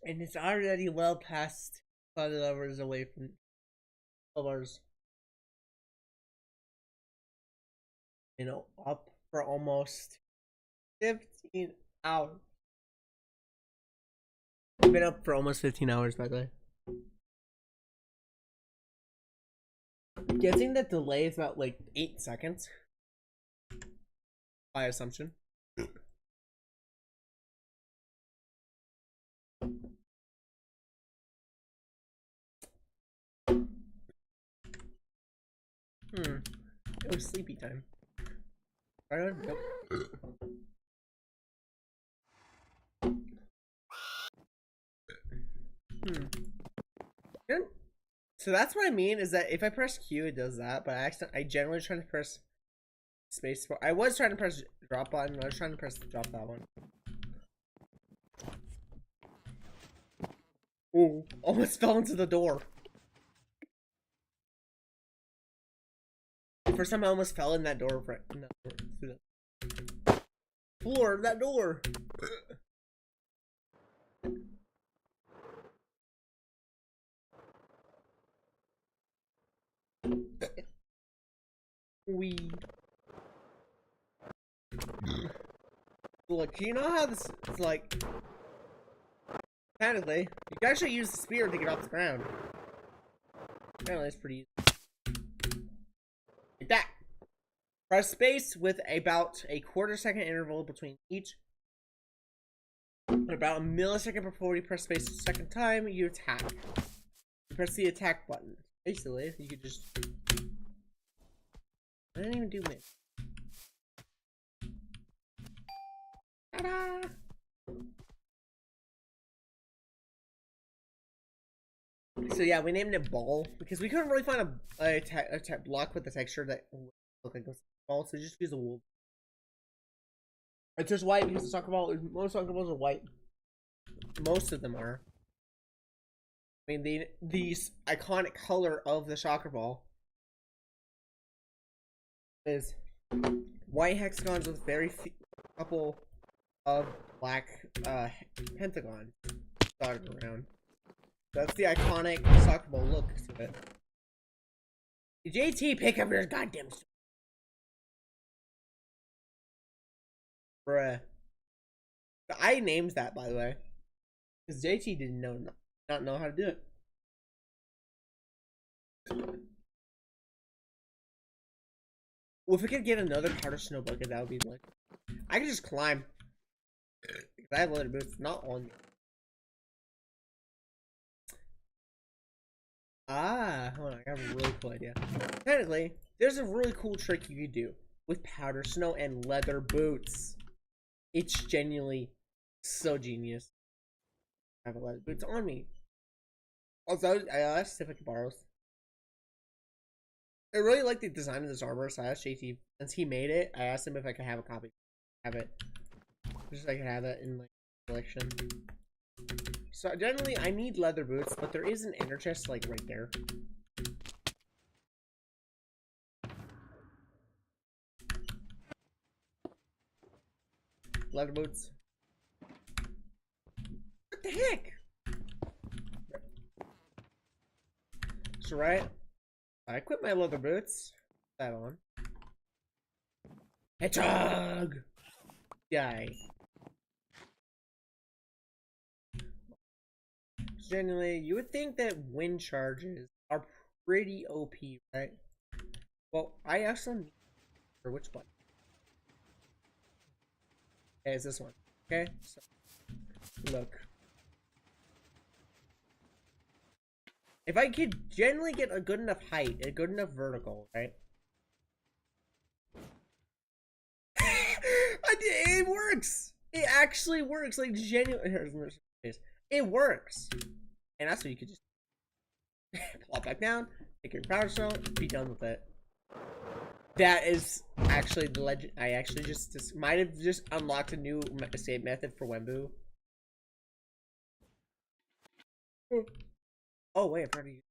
and it's already well past 5 hours away from 12 hours. You know, up for almost 15 hours. I've been up for almost 15 hours, by the way. I'm guessing that delay is about like 8 seconds. By assumption. It was sleepy time. Right on? Nope. So that's what I mean, is that if I press Q, it does that, but I generally try to press space bar. I was trying to press drop button, I was trying to press drop that one. Ooh, almost fell into the door. The first time I almost fell in that door, through the floor of that door. Look, you know how this is like. Technically, you can actually use the spear to get off the ground. Apparently, it's pretty easy. Like that. Press space with about a quarter-second interval between each. About a millisecond before you press space the second time, you attack. You press the attack button. Basically, you could just. I didn't even do it. Ta-da! So yeah, we named it Ball because we couldn't really find a block with the texture that looked like a ball, so just use a wool. It's just white because the soccer ball. Most soccer balls are white. Most of them are. I mean, the iconic color of the soccer ball is white hexagons with very couple of black pentagons dotted around. That's the iconic soccer ball look to it. JT, pick up your goddamn stuff. Bruh. I named that, by the way. Because JT didn't not know how to do it. Well, if we could get another powder snow bucket, that would be like. I could just climb. I have leather boots, not on me. Hold on, I got a really cool idea. Technically, there's a really cool trick you could do with powder snow and leather boots. It's genuinely so genius. I have a leather boots on me. Also, I asked if I could borrow. I really like the design of this armor, so I asked JT, since he made it, I asked him if I could have a copy. Have it. Just so I could have it in my collection. So generally, I need leather boots, but there is an inner chest like right there. Leather boots. the heck? So right, I equip my leather boots. Put that on. Hedgehog! Die. Genuinely, you would think that wind charges are pretty OP, right? Well, I actually need for which one? Okay, it's this one. Okay, so look. If I could generally get a good enough height, a good enough vertical, right? It works! It actually works, like genuinely. It works! And that's what you could just plop back down, take your power stone, be done with it. That is actually the legend. I actually just might have just unlocked a new escape method for Wembu. Oh wait, I've already.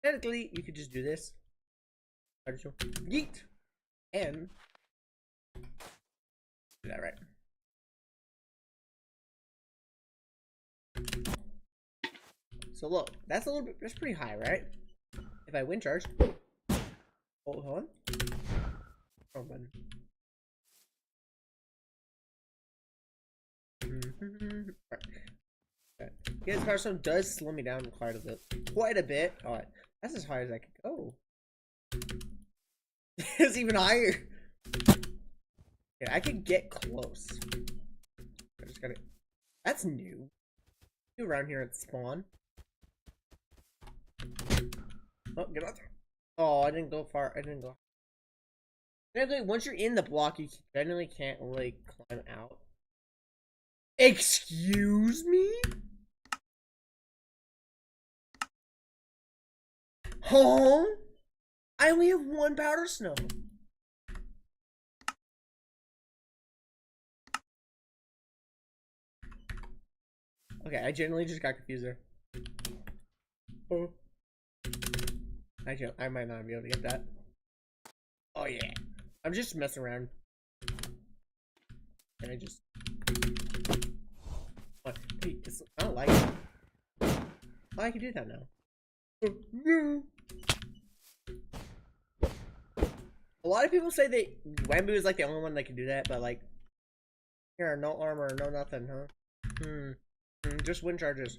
Technically, you could just do this. Yeet! And do that right. So look, that's a little bit. That's pretty high, right? If I wind charge. Oh, hold on. Oh, button. Right. His power stone does slow me down quite a bit. Alright, that's as high as I could go. It's even higher. Yeah, I could get close. I just gotta. That's new. New around here at spawn. Oh, get out there. Oh, I didn't go far. I didn't go. Technically, once you're in the block, you generally can't really climb out. Excuse me? Huh? I only have one powder snow. Okay, I generally just got confused there. Oh. I might not be able to get that. Oh yeah. I'm just messing around. And I just... What? Hey, I don't like it. Oh, I can do that now. A lot of people say that Wembu is like the only one that can do that, but like... Here, no armor, no nothing, huh? Just wind charges.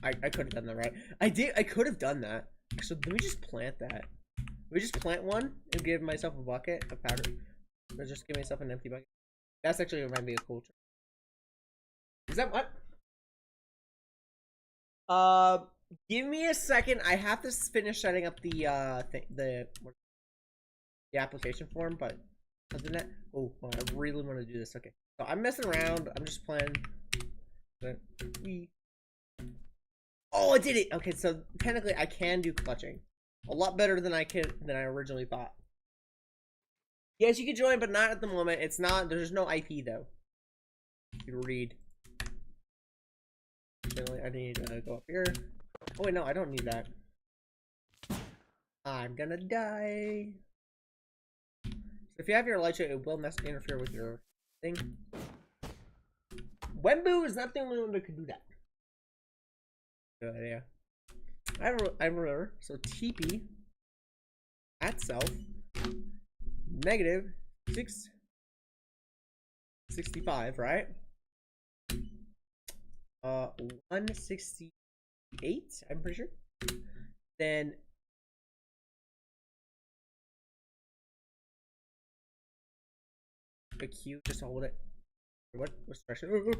I could have done that, right? I could have done that. So let me just plant that. Let me just plant one and give myself a bucket of powder. Or just give myself an empty bucket. That's actually might be a cool trick. Is that what? Give me a second. I have to finish setting up the application form, but other than that, oh, I really want to do this. Okay, so I'm messing around. I'm just playing. Oh, I did it. Okay, so technically I can do clutching a lot better than I originally thought. Yes, you can join, but not at the moment. It's not. There's no IP though. You can read. I need to go up here. Oh wait, no, I don't need that. I'm gonna die. So if you have your light show, it will interfere with your thing. Wembu is not the only one that can do that. Good idea. I remember. So TP at self negative 665, right? 168, I'm pretty sure. Then a Q, just hold it. What's pressure?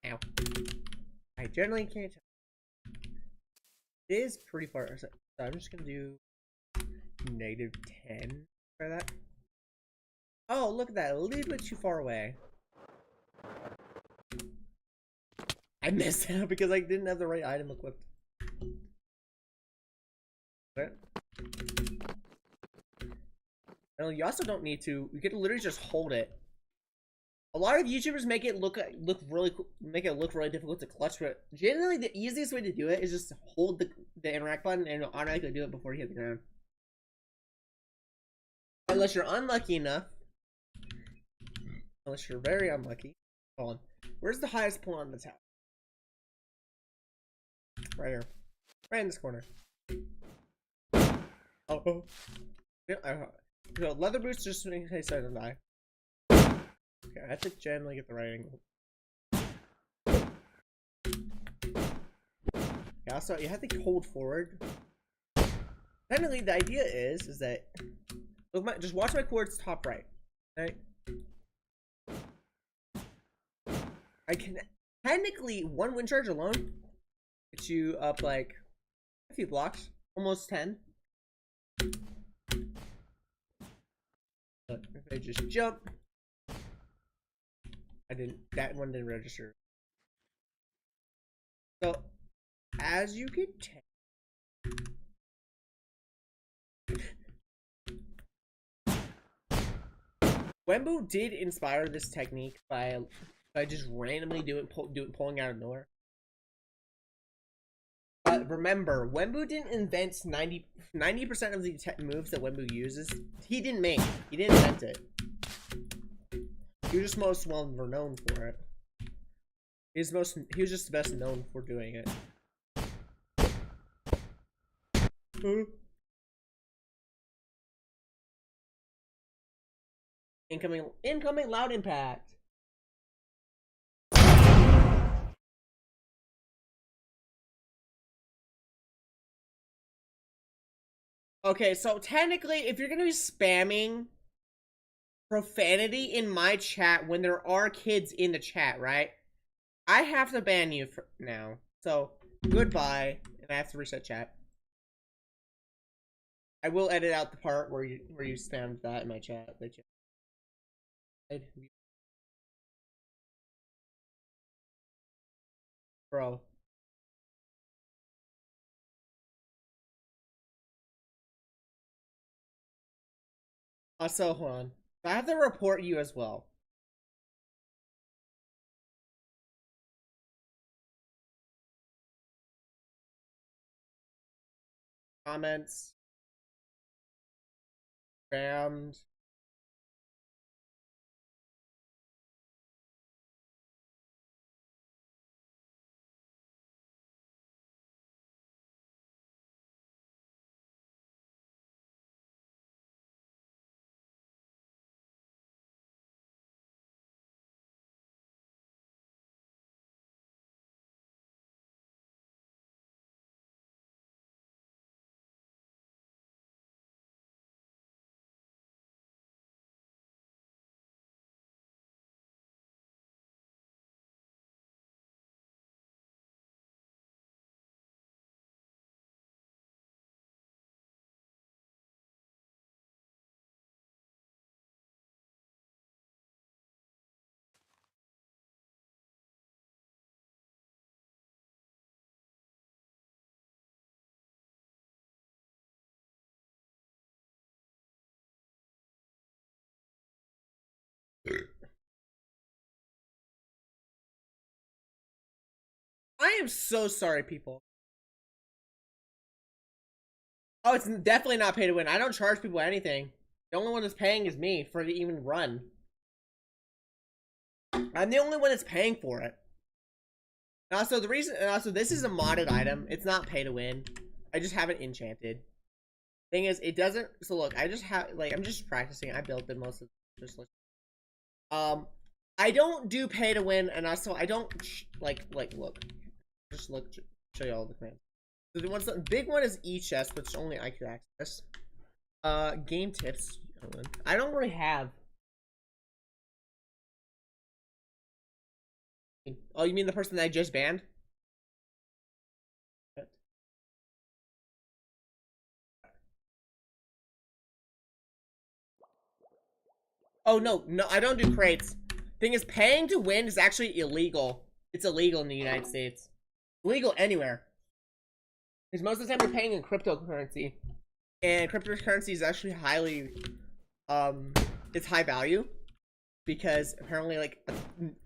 Ow. I generally can't tell. It is pretty far, so I'm just gonna do negative 10 for that. Oh, look at that, a little bit too far away. I messed it up because I didn't have the right item equipped. Okay. And you also don't need to. You can literally just hold it. A lot of YouTubers make it look really difficult to clutch, but generally the easiest way to do it is just hold the interact button and it'll automatically do it before you hit the ground. Unless you're unlucky enough. Unless you're very unlucky. Hold on. Where's the highest point on the tab? Right here. Right in this corner. Oh. So leather boots just in case I don't die. Okay, I have to generally get the right angle. Yeah, also you have to hold forward. Technically, the idea is that look, just watch my chords top right. Okay. I can technically one wind charge alone get you up like a few blocks, almost 10. Look, if I just jump, that one didn't register. So as you can tell, Wembu did inspire this technique by just randomly pulling out of nowhere. But remember, Wembu didn't invent 90% of the moves that Wembu uses. He didn't make. He didn't invent it. He was just most well known for it. He was just the best known for doing it. Incoming loud impact. Okay, so technically, if you're gonna be spamming profanity in my chat when there are kids in the chat, right? I have to ban you for now. So goodbye, and I have to reset chat. I will edit out the part where you spammed that in my chat. Bro. Also, hold on. I have to report you as well. Comments. Spammed. I am so sorry, people. Oh, it's definitely not pay to win. I don't charge people anything. The only one that's paying is me for the even run. I'm the only one that's paying for it. And also, this is a modded item. It's not pay to win. I just have it enchanted. Thing is, it doesn't. So look, I just have I'm just practicing. I built it most of just I don't do pay to win, and also I don't look. Just look, show you all the commands. So the big one is e-chest, which only I could access. Game tips. I don't really have. Oh, you mean the person that I just banned? Oh no, I don't do crates. Thing is, paying to win is actually illegal. It's illegal in the United States. Legal anywhere. Because most of the time you're paying in cryptocurrency. And cryptocurrency is actually highly, it's high value. Because apparently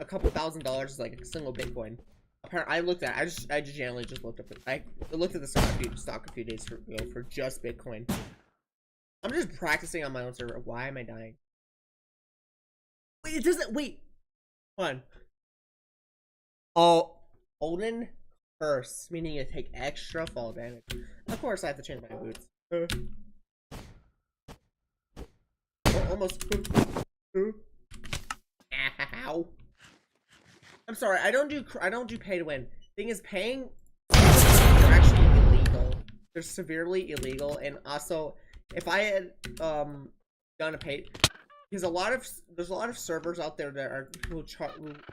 a couple $1,000s is like a single Bitcoin. Apparently, I just generally just looked up I looked at the stock a few days ago for just Bitcoin. I'm just practicing on my own server. Why am I dying? Wait, it doesn't, wait. Hold on. Oh, Olden Curse, meaning you take extra fall damage. Of course, I have to change my boots. Oh, almost. Ow. I'm sorry. I don't do pay to win. Thing is, paying are actually illegal. They're severely illegal, and also, if I had done a pay, because there's a lot of servers out there that will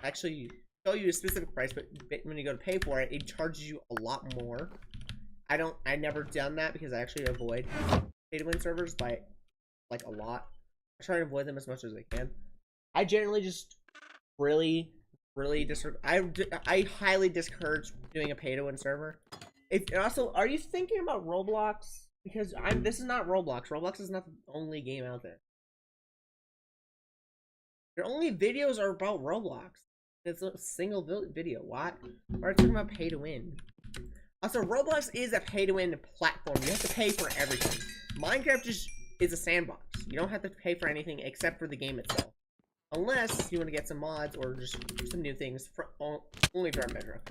actually show you a specific price, but when you go to pay for it, it charges you a lot more. I never done that because I actually avoid pay to win servers by like a lot. I try to avoid them as much as I can. I generally just really I highly discourage doing a pay to win server. And also, are you thinking about Roblox? Because this is not Roblox. Roblox is not the only game out there. Their only videos are about Roblox. It's a single video. What? We're talking about pay to win. Also, Roblox is a pay to win platform. You have to pay for everything. Minecraft just is a sandbox. You don't have to pay for anything except for the game itself. Unless you want to get some mods or just some new things for only for bedrock.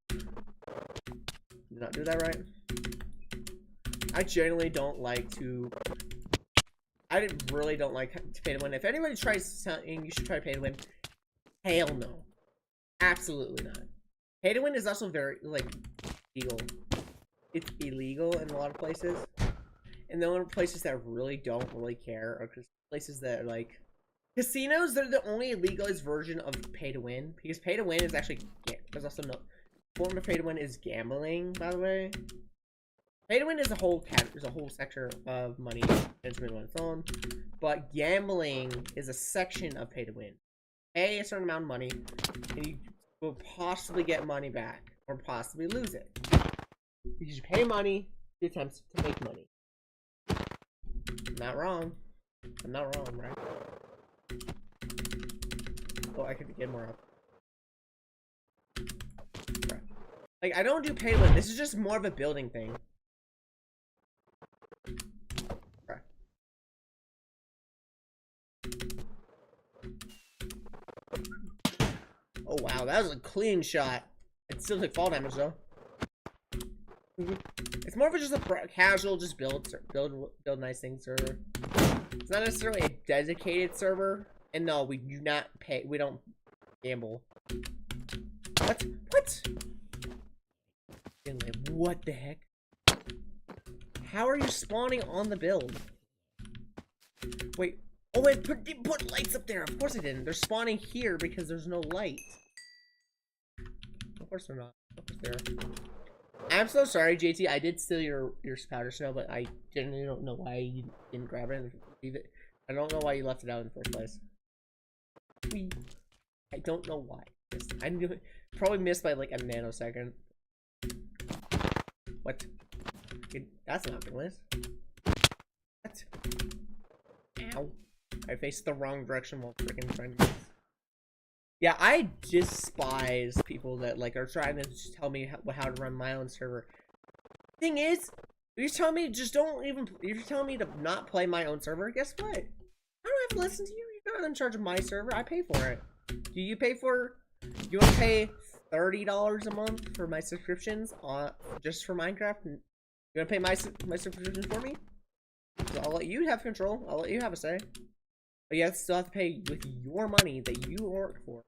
Did not do that right. I generally don't like to. Really don't like to pay to win. If anybody tries something, you should try to pay to win. Hell no, absolutely not. Pay to win is also very illegal. It's illegal in a lot of places, and the only places that really don't really care are places that are like casinos. They're the only legalized version of pay to win, because pay to win is actually there's also no form of pay to win is gambling. By the way, pay to win is a whole sector of money management on its own, but gambling is a section of pay to win. Pay a certain amount of money, and you will possibly get money back or possibly lose it because you pay money to attempt to make money. I'm not wrong. I'm not wrong, right? Oh, I could get more up. Right. Like, I don't do pay to win. This is just more of a building thing. Right. Oh wow, that was a clean shot. It still took fall damage though. It's more of just a casual, just build nice things server. It's not necessarily a dedicated server, and no, we do not pay. We don't gamble. What? What? What the heck? How are you spawning on the build? Wait. Oh wait, put lights up there. Of course I didn't. They're spawning here because there's no light. Of course they're not. Of course they're. I'm so sorry, JT. I did steal your powder shell, but I genuinely don't know why you didn't grab it and leave it. I don't know why you left it out in the first place. I don't know why. I knew it. Probably missed by like a nanosecond. What? That's not gonna miss. What? Ow. I faced the wrong direction while freaking trying to miss. Yeah, I despise people that like are trying to just tell me how to run my own server. Thing is, you're telling me you're telling me to not play my own server. Guess what? I don't have to listen to you. You're not in charge of my server. I pay for it. Do you pay for? You want to pay $30 a month for my subscriptions just for Minecraft? You want to pay my subscription for me? So I'll let you have control. I'll let you have a say. But you still have to pay with your money that you work for.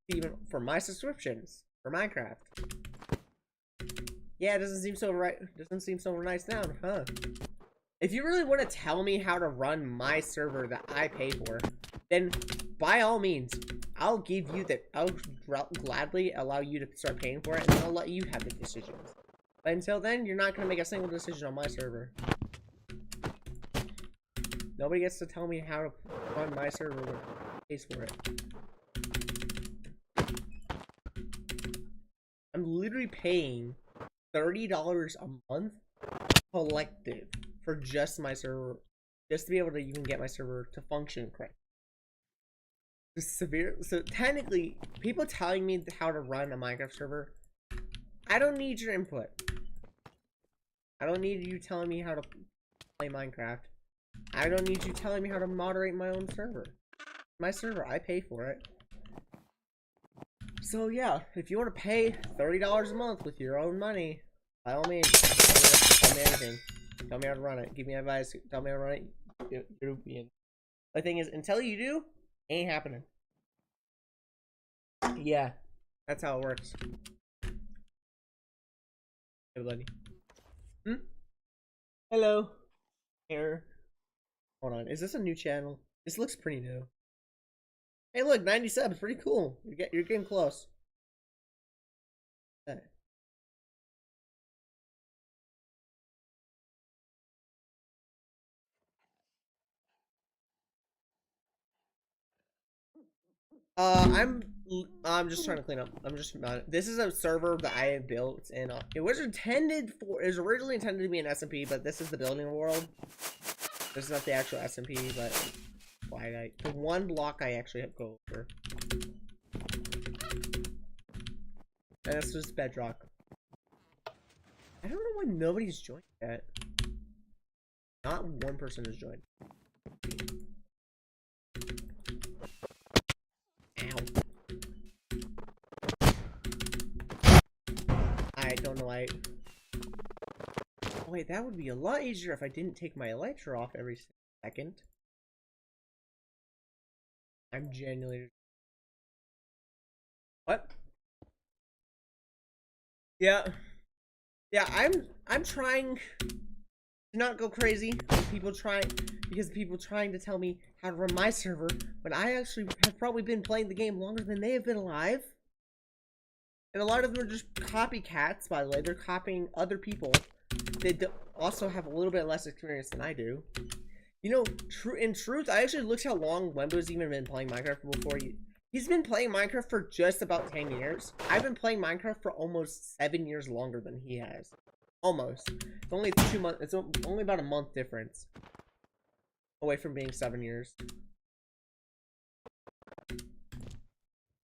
Even for my subscriptions for Minecraft. Yeah, it doesn't seem so right. Doesn't seem so nice now, huh? If you really want to tell me how to run my server that I pay for, then by all means, I'll give you that. I'll gladly allow you to start paying for it, and I'll let you have the decisions. But until then, you're not gonna make a single decision on my server. Nobody gets to tell me how to run my server when I pays for it. I'm literally paying $30 a month collective for just my server, just to be able to even get my server to function correct. It's severe. So technically, people telling me how to run a Minecraft server, I don't need your input. I don't need you telling me how to play Minecraft. I don't need you telling me how to moderate my own server. My server, I pay for it. So yeah, if you want to pay $30 a month with your own money, by all means, tell me everything. Tell me how to run it. Give me advice. Tell me how to run it. You'll be in. The thing is, until you do, ain't happening. Yeah, that's how it works. Hey, buddy. Hello. Here. Hold on. Is this a new channel? This looks pretty new. Hey, look, 90 subs. Pretty cool. You're getting close. Hey. I'm just trying to clean up. I'm just not. This is a server that I have built, and it was originally intended to be an SMP, but this is the building world. This is not the actual SMP, but the one block I actually have to go over. And this was bedrock. I don't know why nobody's joined yet. Not one person has joined. I don't know why. Oh, wait, that would be a lot easier if I didn't take my elytra off every second. I'm genuinely. What? Yeah. Yeah, I'm trying to not go crazy because people trying to tell me how to run my server, but I actually have probably been playing the game longer than they have been alive. And a lot of them are just copycats, by the way. They're copying other people. They also have a little bit less experience than I do. You know, in truth, I actually looked how long Wembo's even been playing Minecraft before. He's been playing Minecraft for just about 10 years. I've been playing Minecraft for almost 7 years longer than he has. Almost. It's only 2 months. It's only about a month difference away from being 7 years.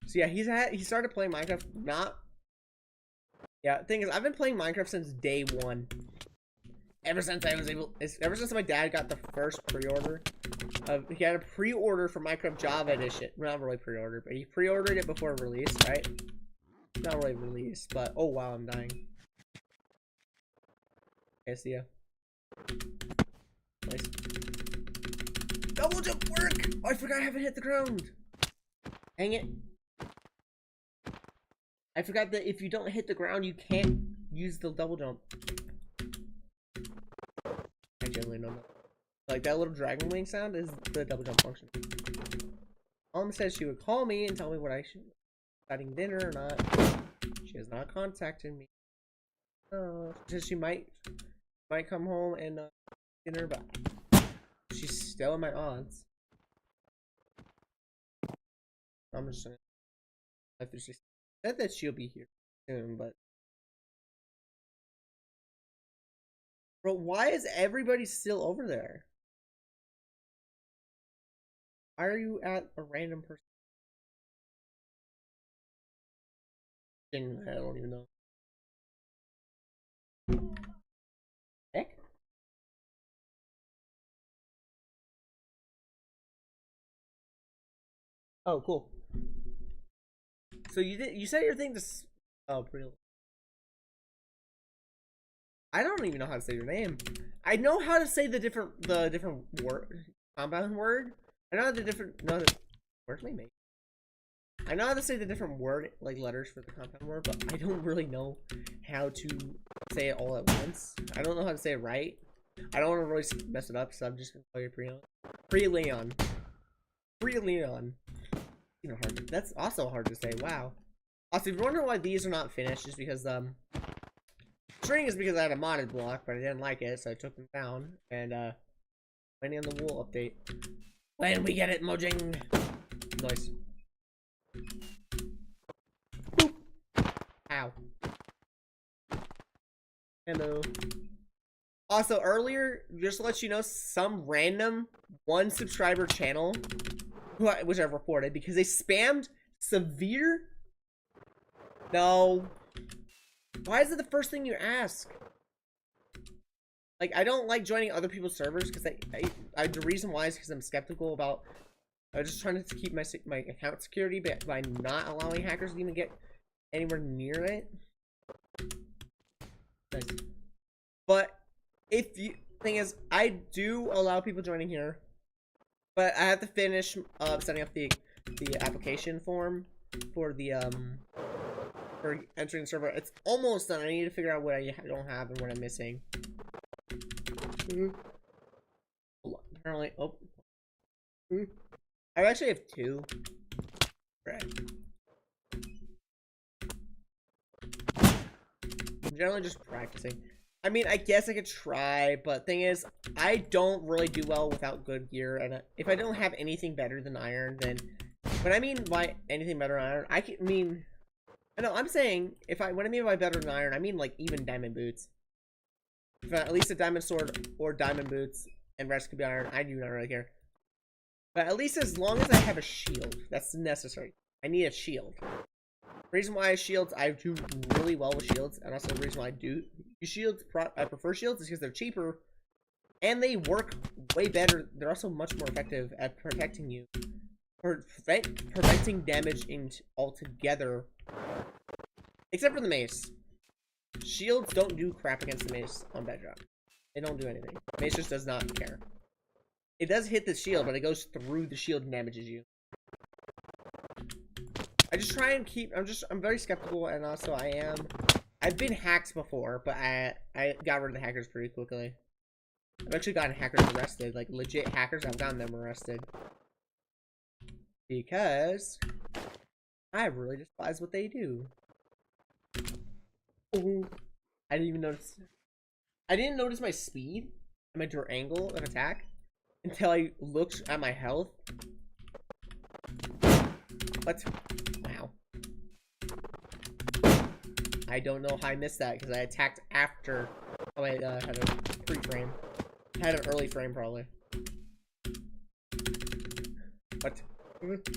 So yeah, he started playing Minecraft the thing is, I've been playing Minecraft since day one. Ever since my dad got the first pre-order. He had a pre-order for Minecraft Java Edition. Not really pre-order, but he pre-ordered it before release, right? Not really release, but oh wow, I'm dying. Okay, see ya. Nice. Double jump work! Oh, I forgot I haven't hit the ground. Dang it. I forgot that if you don't hit the ground, you can't use the double jump. I genuinely don't know. Like, that little dragon wing sound is the double jump function. Mom said she would call me and tell me what I should eating dinner or not. She has not contacted me. She says she might come home and dinner, but she's still in my aunt's. I'm just gonna. She said that she'll be here soon, but. Bro, why is everybody still over there? Why are you at a random person? I don't even know. Heck? Oh, cool. So you said your thing to. Oh, pretty. I don't even know how to say your name. I know how to say the different word, compound word. I know the different where's my mate? I know how to say the different word, like letters for the compound word, but I don't really know how to say it all at once. I don't know how to say it right. I don't want to really mess it up, so I'm just gonna call you Pre-Leon. Pre-Leon. You know, that's also hard to say. Wow. Also, if you're wondering why these are not finished, just because string is because I had a modded block, but I didn't like it, so I took them down. And waiting on the wool update. When we get it, Mojang. Nice. Boop. Ow. Hello. Also, earlier, just to let you know, some random 1 subscriber channel, which I've reported, because they spammed severe. No. Why is it the first thing you ask? Like, I don't like joining other people's servers because the reason why is because I'm skeptical about I was just trying to keep my account security by not allowing hackers to even get anywhere near it. Nice. But if you thing is, I do allow people joining here, but I have to finish setting up the application form for the for entering the server. It's almost done. I need to figure out what I don't have and what I'm missing. Apparently, I actually have 2. Right. I'm generally just practicing. I mean, I guess I could try, but thing is, I don't really do well without good gear, and if I don't have anything better than iron, then when I mean by anything better than iron, I know I'm saying when I mean by better than iron, I mean like even diamond boots. If at least a diamond sword or diamond boots, and rest could be iron, I do not really care. But at least as long as I have a shield, that's necessary. I need a shield. The reason why I do really well with shields, and also the reason why I do use shields, I prefer shields, is because they're cheaper, and they work way better. They're also much more effective at protecting you, preventing damage altogether, except for the mace. Shields don't do crap against the mace on bedrock. They don't do anything. Mace just does not care. It does hit the shield, but it goes through the shield and damages you. I just try and keep. I'm very skeptical, and also I've been hacked before, but I got rid of the hackers pretty quickly. I've actually gotten hackers arrested, like legit hackers. I've gotten them arrested because I really despise what they do. Ooh. I didn't even notice. I didn't notice my speed and my angle of attack until I looked at my health. What? Wow. I don't know how I missed that because I attacked after. Oh, I had a pre-frame. Had an early frame probably. What? What?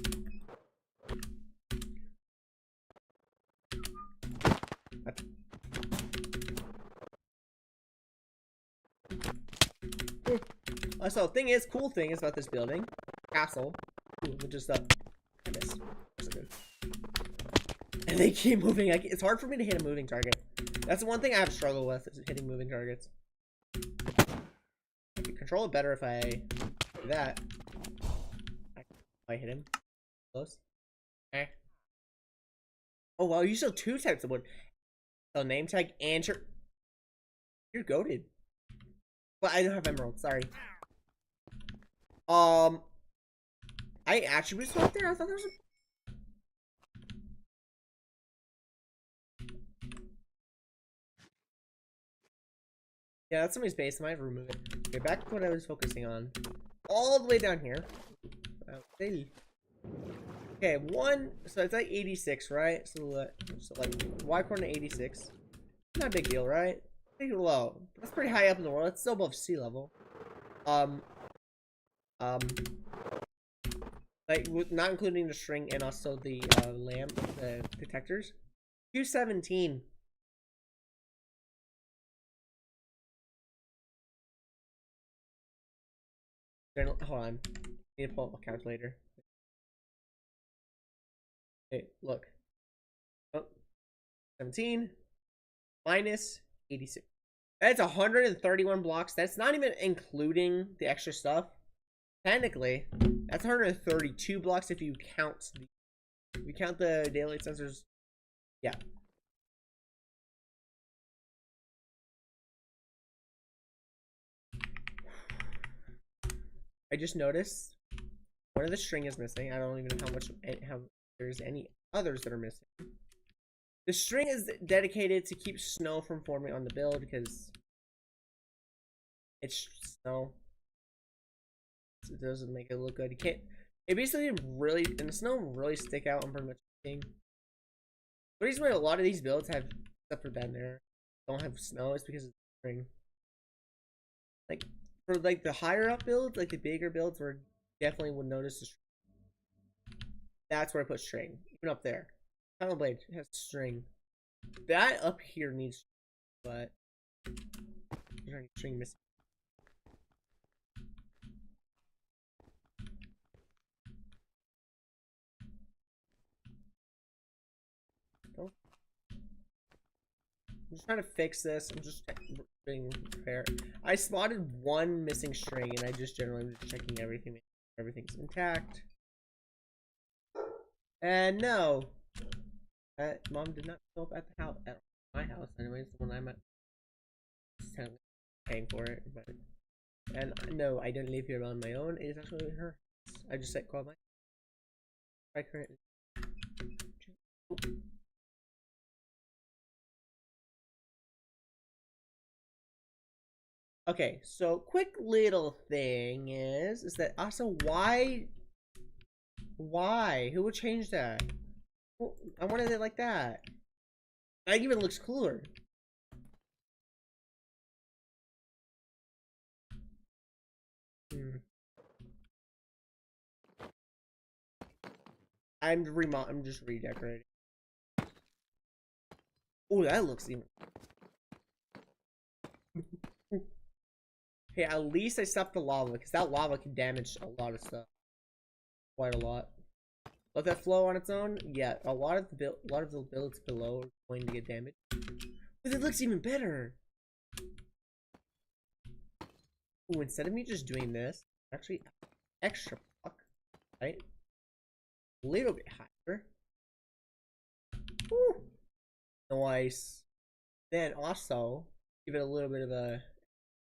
So cool thing is about this building, castle. Ooh, just I missed. That's good. And they keep moving. It's hard for me to hit a moving target. That's the one thing I have struggled with, is hitting moving targets. I can control it better if I do that. I hit him. Close. Okay. Oh wow, you still 2 types of wood. So name tag and you're goated. But I don't have emeralds, sorry. I actually was right there. I thought there was Yeah, that's somebody's base. I might remove it. Okay, back to what I was focusing on. All the way down here. Okay, so it's like 86, right? So like Y coordinate 86. Not a big deal, right? Pretty low. That's pretty high up in the world. It's still above sea level. Like not including the string and also the the detectors. 217. Hold on. I need to pull up my calculator. Okay, look. Oh, 17 minus 86. That's 131 blocks. That's not even including the extra stuff. Technically, that's 132 blocks if you count the daylight sensors. Yeah. I just noticed one of the string is missing. I don't even know how there's any others that are missing. The string is dedicated to keep snow from forming on the build because it's snow. It doesn't make it look good. You can't. It basically really, and the snow really stick out on pretty much everything. The reason why a lot of these builds have, except for down there, don't have snow is because of the string. Like for like the higher up builds, like the bigger builds, where definitely would notice the string. That's where I put string. Even up there, tunnel blade has string. That up here needs, but there's string missing. just trying to fix this. I'm just being fair. I spotted one missing string, and I just generally am just checking everything. Everything's intact. And no, Mom did not show up at the house, at my house. Anyways, the one I'm at, paying for it. But and no, I didn't live here on my own. It is actually her. I just said call my current. Okay, so quick little thing is that also why who would change that? Well, I wanted it like that. That even looks cooler. I'm just redecorating. Oh, that looks even. Okay, at least I stopped the lava because that lava can damage a lot of stuff. Quite a lot. Let that flow on its own. Yeah, a lot of the builds below are going to get damaged. But it looks even better. Ooh, instead of me just doing this, actually extra block, right? A little bit higher. Ooh. Nice. Then also give it a little bit of a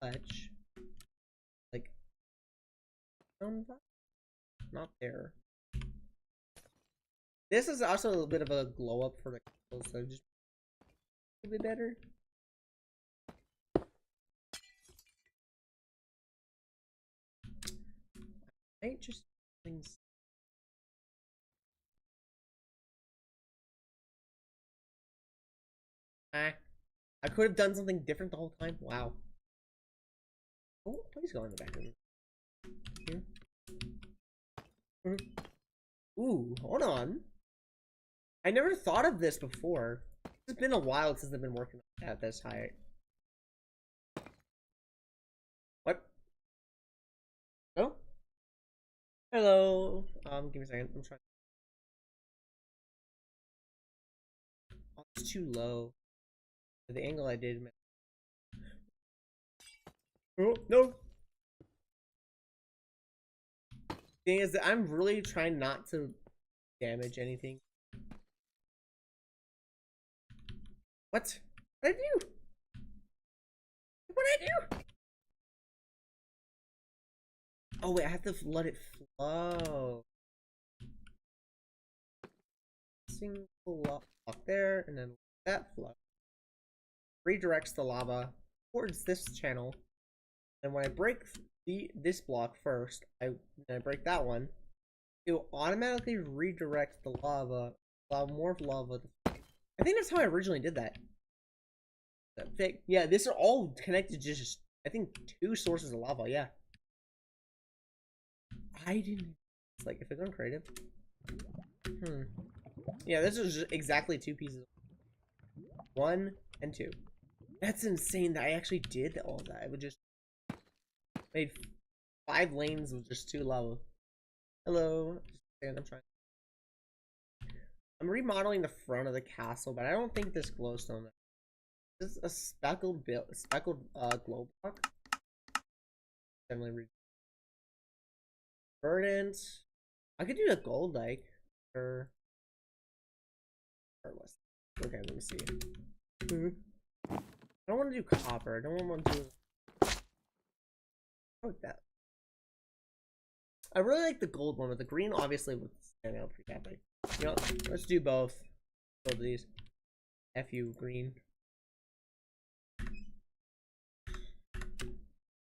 touch. Like not there. This is also a little bit of a glow up for the candles, so just a little bit better. I just things. I could have done something different the whole time. Wow. Oh, please go in the back room. Here. Ooh, hold on. I never thought of this before. It's been a while since I've been working at this height. What? Oh? Hello. Give me a second. I'm trying. Oh, it's too low. The angle I did. Oh, no. Thing is that I'm really trying not to damage anything. What? What did I do? What did I do? Oh wait, I have to let it flow. Single block there, and then that flow redirects the lava towards this channel. And when I break this block first, I break that one, it will automatically redirect the lava, allow more lava. I think that's how I originally did that. Yeah, these are all connected to just, I think, 2 sources of lava, yeah. I didn't, it's like, if it's on creative. Yeah, this is just exactly 2 pieces. 1 and 2. That's insane that I actually did all that. I would just made 5 lanes with just 2 lava. Hello. I'm trying. I'm remodeling the front of the castle, but I don't think this glowstone. This is a speckled glow block. Definitely verdant. I could do a gold like or less. Okay, let me see. I don't want to do copper. I don't want to do like that. I really like the gold one, but the green obviously would stand out pretty badly. You know, let's do both. Both of these. FU green.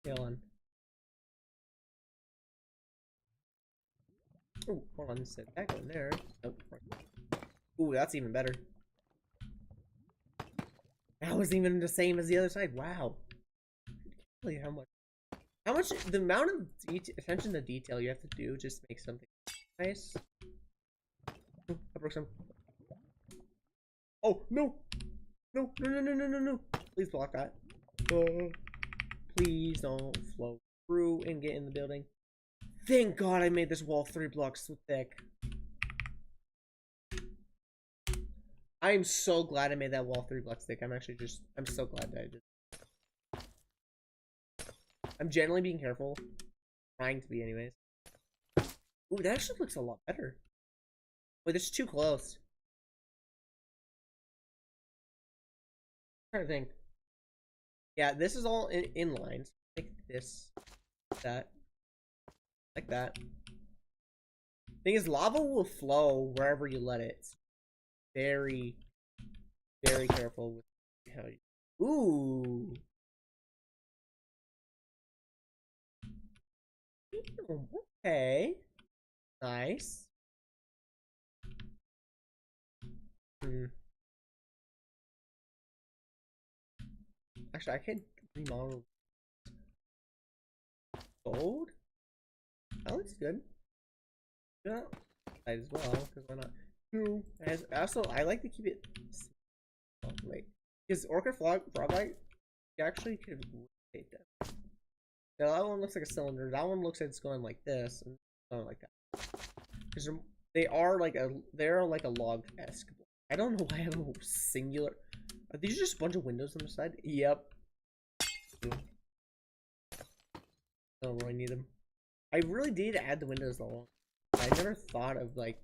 Hold on. Oh, hold on. Set that one there. Oh, ooh, that's even better. That was even the same as the other side. Wow. Really, how much the amount of attention to detail you have to do just to make something nice. Oh, I broke some. Oh no! No! No! Please block that. Please don't flow through and get in the building. Thank God I made this wall 3 blocks so thick. I am so glad I made that wall 3-block stick. I'm so glad that I did. I'm generally being careful. Trying to be anyways. Ooh, that actually looks a lot better. Wait, this is too close. I'm trying to think. Yeah, this is all in lines. Like this. That. Like that. Thing is, lava will flow wherever you let it. Very, very careful with how you... Ooh. Okay. Nice. Actually, I could remodel gold. That looks good. Yeah, might as well, because why not? Two. And also, I like to keep it. Oh, wait, because Orchid Froglight, you actually could rotate that. Now that one looks like a cylinder. That one looks like it's going like this and going like that. Because they're like a log-esque. I don't know why I have a singular. Are these just a bunch of windows on the side? Yep. I don't really need them. I really did add the windows though. I never thought of like.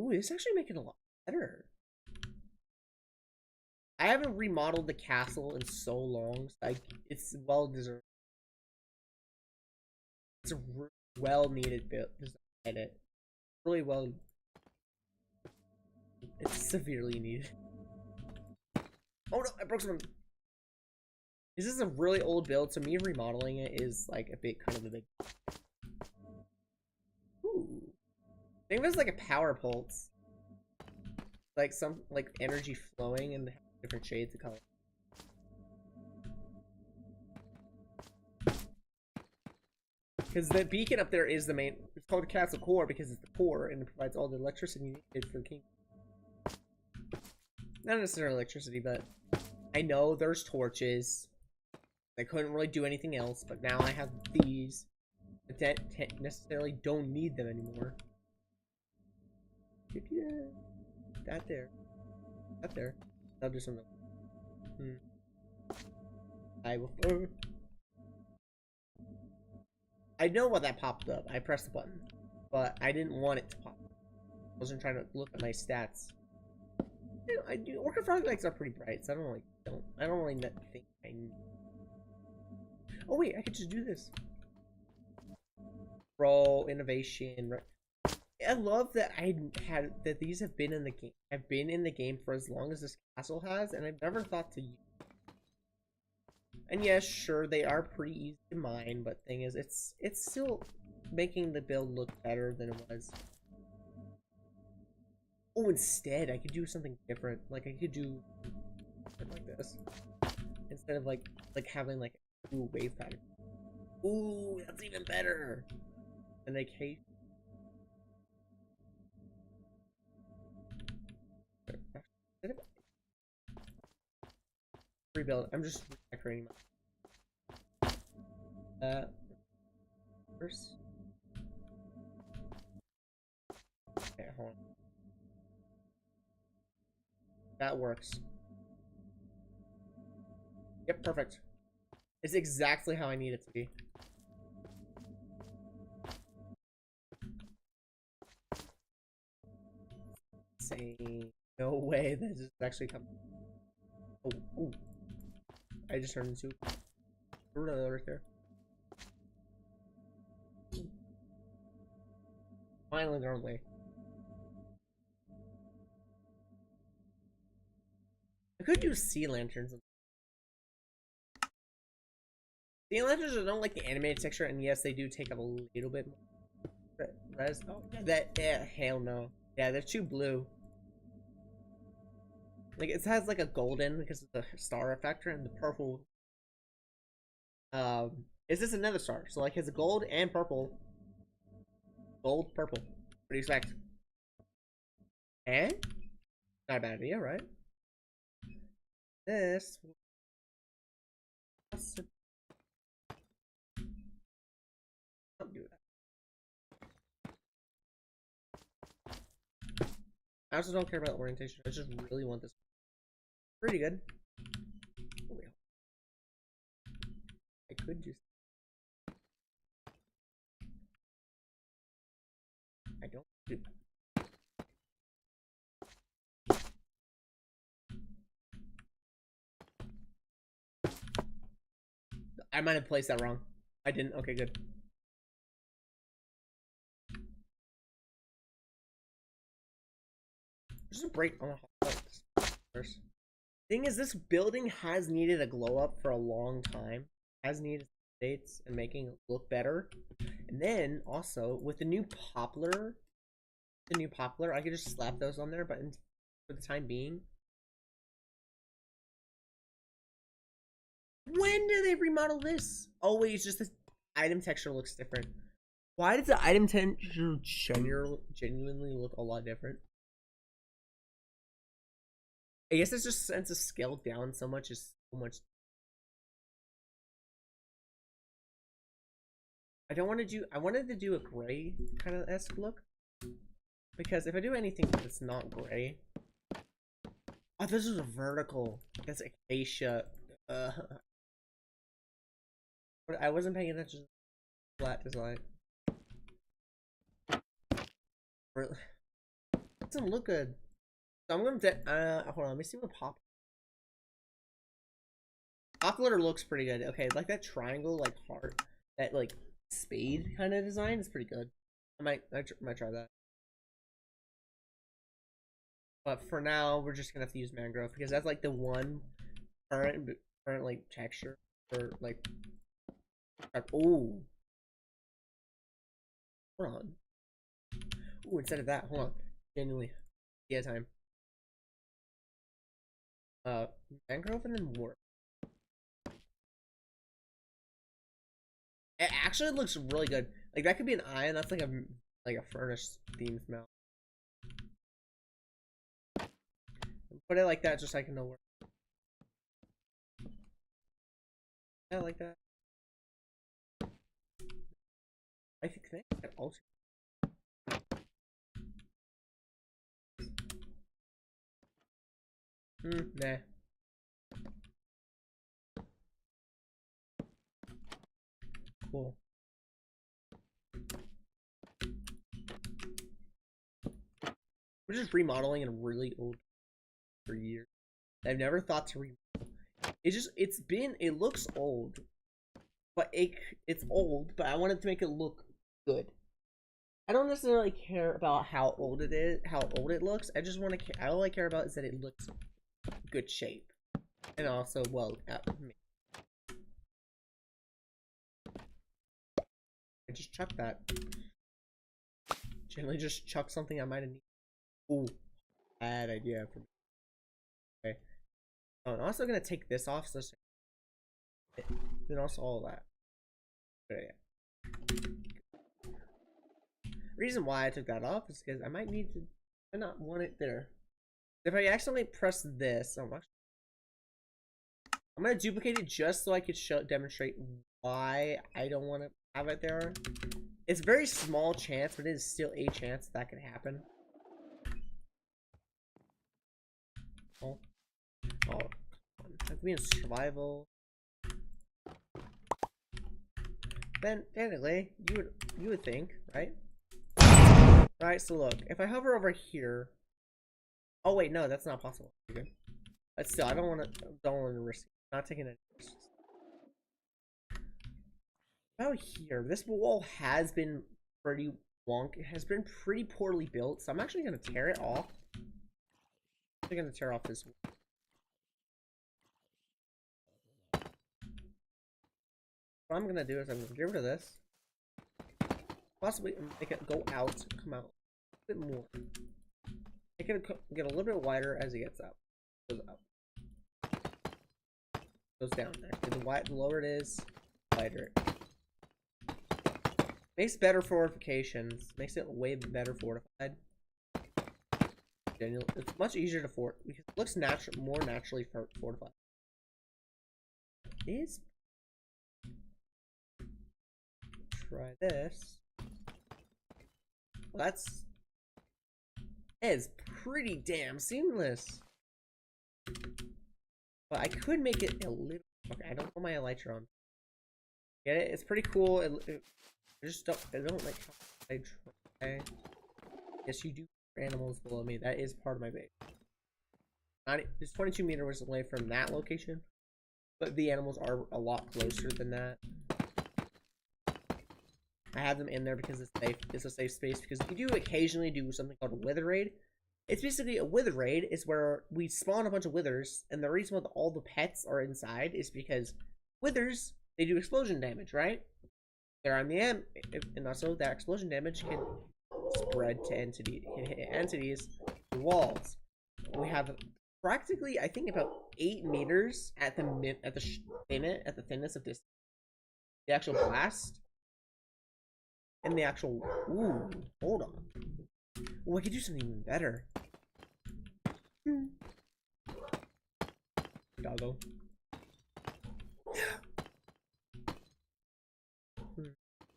Ooh, it's actually making it a lot better. I haven't remodeled the castle in so long, so it's well deserved. It's a well needed build. Edit. Really well. It's severely needed. Oh no, I broke something. This is a really old build, so me remodeling it is like a bit kind of a big. Ooh. I think there's like a power pulse. Like some like energy flowing in different shades of color. Because the beacon up there is the main. It's called a castle core because it's the core and it provides all the electricity needed for the king. Not necessarily electricity, but I know there's torches. I couldn't really do anything else, but now I have these. I necessarily don't need them anymore. That there. That there. I'll do something. I will. I know what that popped up. I pressed the button, but I didn't want it to pop. I wasn't trying to look at my stats. You know, I do. Orchid Frog lights are pretty bright, so I don't really think I need. Oh wait, I could just do this. Roll innovation. Right. I love that these have been in the game. I've been in the game for as long as this castle has, and I've never thought to use. And yes, sure, they are pretty easy to mine, but thing is, it's still making the build look better than it was. Oh, instead, I could do something different. Like I could do something like this instead of like having like a wave pattern. Ooh, that's even better. And like, hey, rebuild. I'm just decorating my first. Okay, hold on. That works. Yep, perfect. It's exactly how I need it to be. Say no way this is actually coming. Oh, ooh. I just turned into right there. Finally, they're on way. I could use sea lanterns. Sea lanterns don't like the animated texture, and yes, they do take up a little bit more res. Oh, yeah, hell no. Yeah, they're too blue. Like it has like a golden because of the star factor, and the purple. Is this another star? So like it's a gold and purple. Gold, purple. What do you expect? And not a bad idea, right? This. Don't do that. I also don't care about orientation. I just really want this. Pretty good. Oh, wait. I could just. I don't do. I might have placed that wrong. I didn't. Okay, good. Just a break on the first. Thing is, this building has needed a glow up for a long time. Has needed updates and making it look better. And then also with the new poplar, I could just slap those on there. But for the time being, when do they remodel this? Oh wait, it's just this item texture looks different. Why does the item texture genuinely look a lot different? I guess it's just since it's scaled down so much, is so much. I don't want to do. I wanted to do a gray kind of esque look, because if I do anything that's not gray. Oh, this is a vertical. That's acacia. I wasn't paying attention to the flat design. It doesn't look good. So I'm gonna hold on, let me see what Poplar looks pretty good. Okay, like that triangle, like heart, that like spade kind of design is pretty good. I might try that. But for now, we're just gonna have to use mangrove because that's like the one current like texture or like. Oh, hold on. Oh, instead of that, hold on. Genuinely, yeah, time. Mangrove and then warp. It actually looks really good. Like that could be an eye, and that's like a furnace theme smell. Put it like that, just so I can know where. Yeah, like that. I think that also. Nah. Cool. We're just remodeling in a really old for years. I've never thought to remodel. It looks old, but it's old, but I wanted to make it look good. I don't necessarily care about how old it is, how old it looks. I just want to. All I care about is that it looks good shape, and also well. I just chucked that. Generally, just chuck something I might have needed. Ooh, bad idea for me. Okay. Oh, I'm also gonna take this off, so then also all that. Okay, yeah. Reason why I took that off is because I might need to. I not want it there. If I accidentally press this, I'm gonna duplicate it just so I could demonstrate why I don't want to have it there. It's a very small chance, but it is still a chance that could happen. Oh, have me in survival. Then technically, you would think, right? Right. So look, if I hover over here. Oh wait, no, that's not possible. Okay. But still, I don't want to risk. Not taking any risks. About here, this wall has been pretty wonky. It has been pretty poorly built, so I'm actually gonna tear it off. I'm gonna tear off this wall. What I'm gonna do is I'm gonna get rid of this. Possibly make it go out, come out a bit more. Make it get a little bit wider as it gets out. Goes out. Goes down. Actually, the lower it is, wider. Makes better fortifications. Makes it way better fortified. It's much easier to fort because it looks more naturally fortified. These. Try this. Well, that's It is pretty damn seamless. But I could make it a little. Okay, I don't want my elytra on. Get it? It's pretty cool. I just don't. I don't like how I try. Yes, you do animals below me. That is part of my base. It's 22 meters away from that location, but the animals are a lot closer than that. I have them in there because it's safe. It's a safe space because you do occasionally do something called a wither raid. It's basically a wither raid is where we spawn a bunch of withers, and the reason why all the pets are inside is because withers, they do explosion damage, right? They're on the end, and also that explosion damage can spread to entities, can hit entities through walls. We have practically, I think, about 8 meters at the thinness of this, the actual blast, and the actual. Ooh, hold on. Well, I could do something even better. Doggo.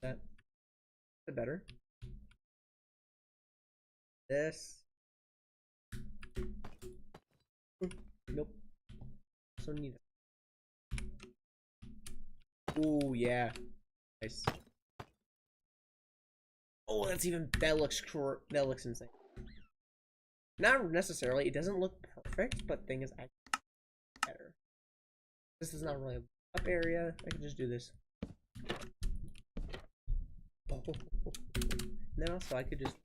That. Better. This. Nope. So neither. Ooh, yeah. Nice. Oh, that looks insane. Not necessarily. It doesn't look perfect, but thing is, I better. This is not really a up area. I can just do this. Oh. And then also I could just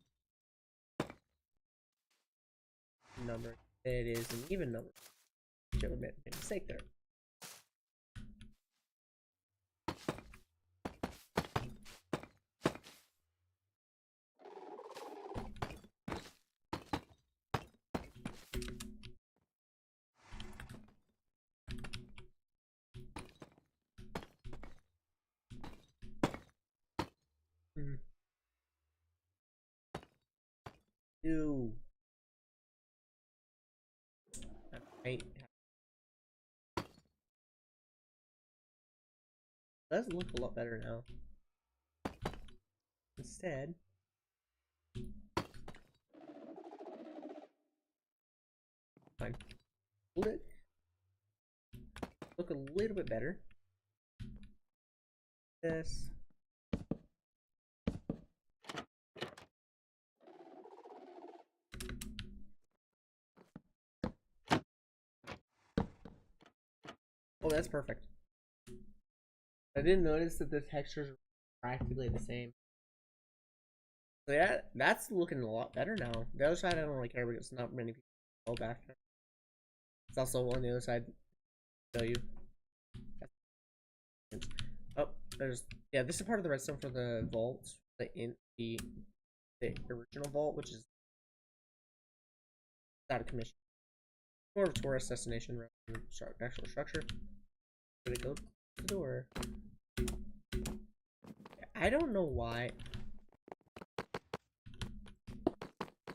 number. It is an even number. Whichever made a mistake there. Ew. Right. Does look a lot better now. Instead, fine. Hold it. Look a little bit better. This. Oh, that's perfect. I didn't notice that the textures are practically the same. So yeah, that's looking a lot better now. The other side I don't really care because not many people go back there. It's also on the other side. Show you. Oh, yeah. This is part of the redstone for the vault, the original vault, which is out of commission. More of a tourist destination rather than actual structure. Did it go to the door? I don't know why.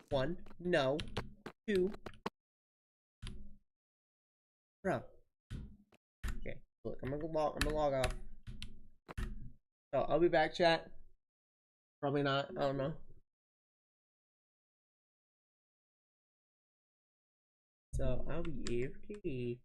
One, no. Two, bro. Okay, look, I'm gonna log off. So I'll be back, chat. Probably not. I don't know. So I'll be AFK.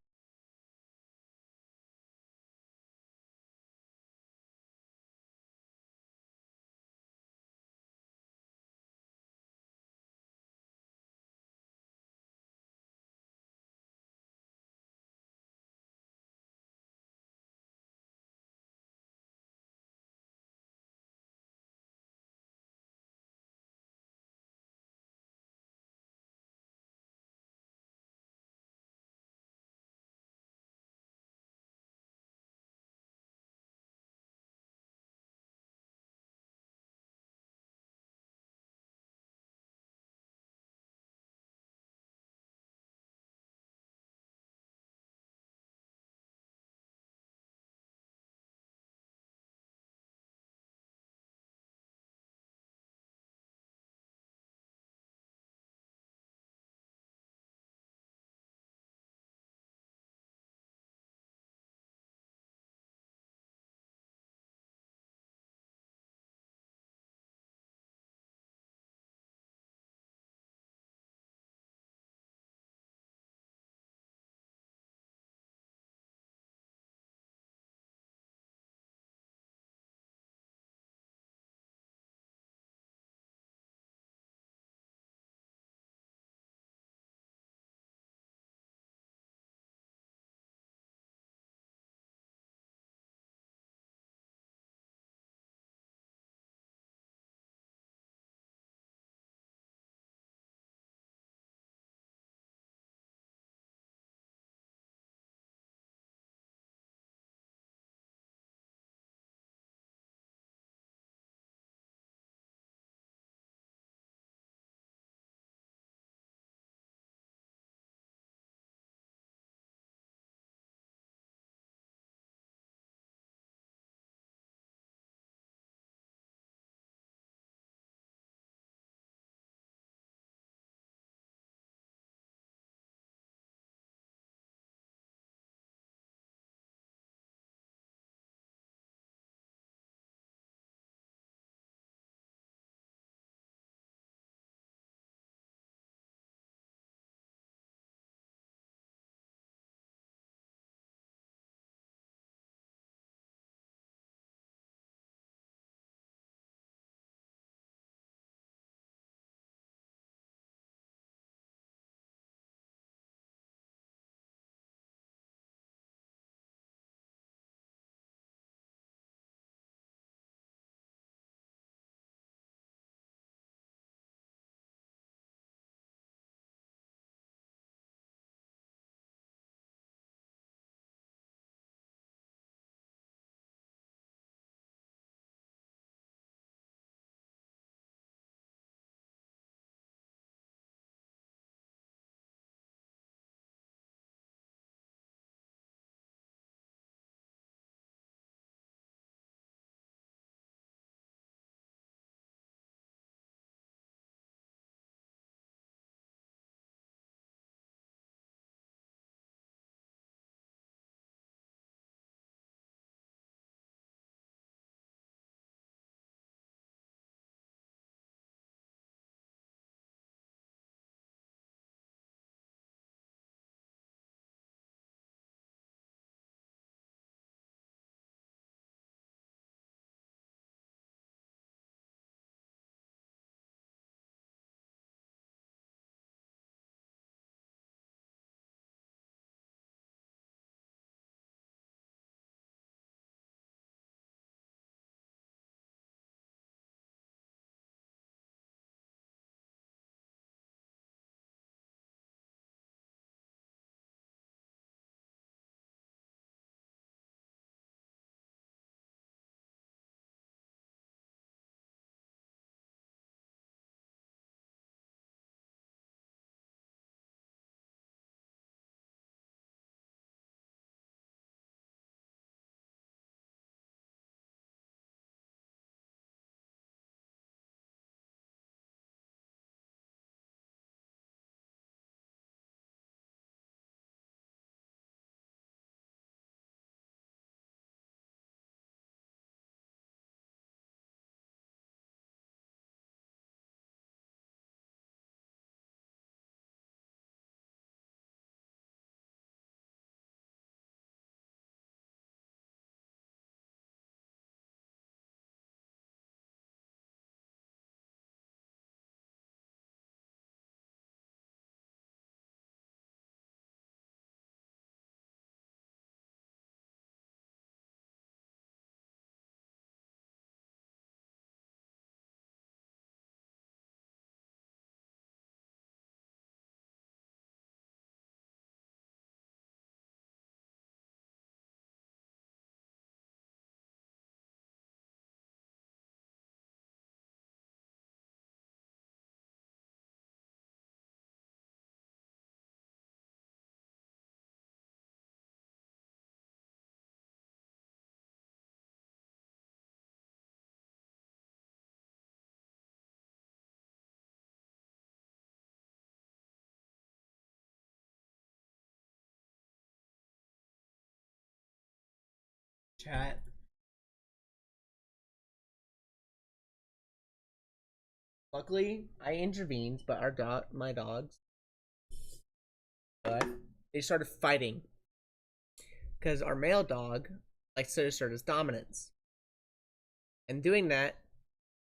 chat. Luckily, I intervened, but my dogs, they started fighting because our male dog likes to assert his dominance. And doing that,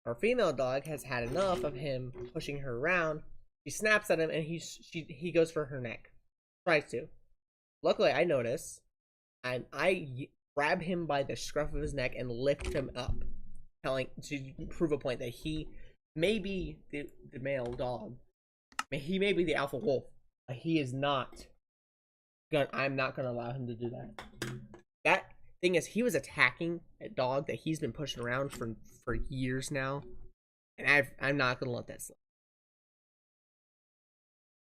our female dog has had enough of him pushing her around. She snaps at him, and he goes for her neck, tries to. Luckily, I notice, and I grab him by the scruff of his neck and lift him up, to prove a point that he may be the male dog. He may be the alpha wolf, but he is not. I'm not gonna allow him to do that. That thing is, he was attacking a dog that he's been pushing around for years now, and I'm not gonna let that slip.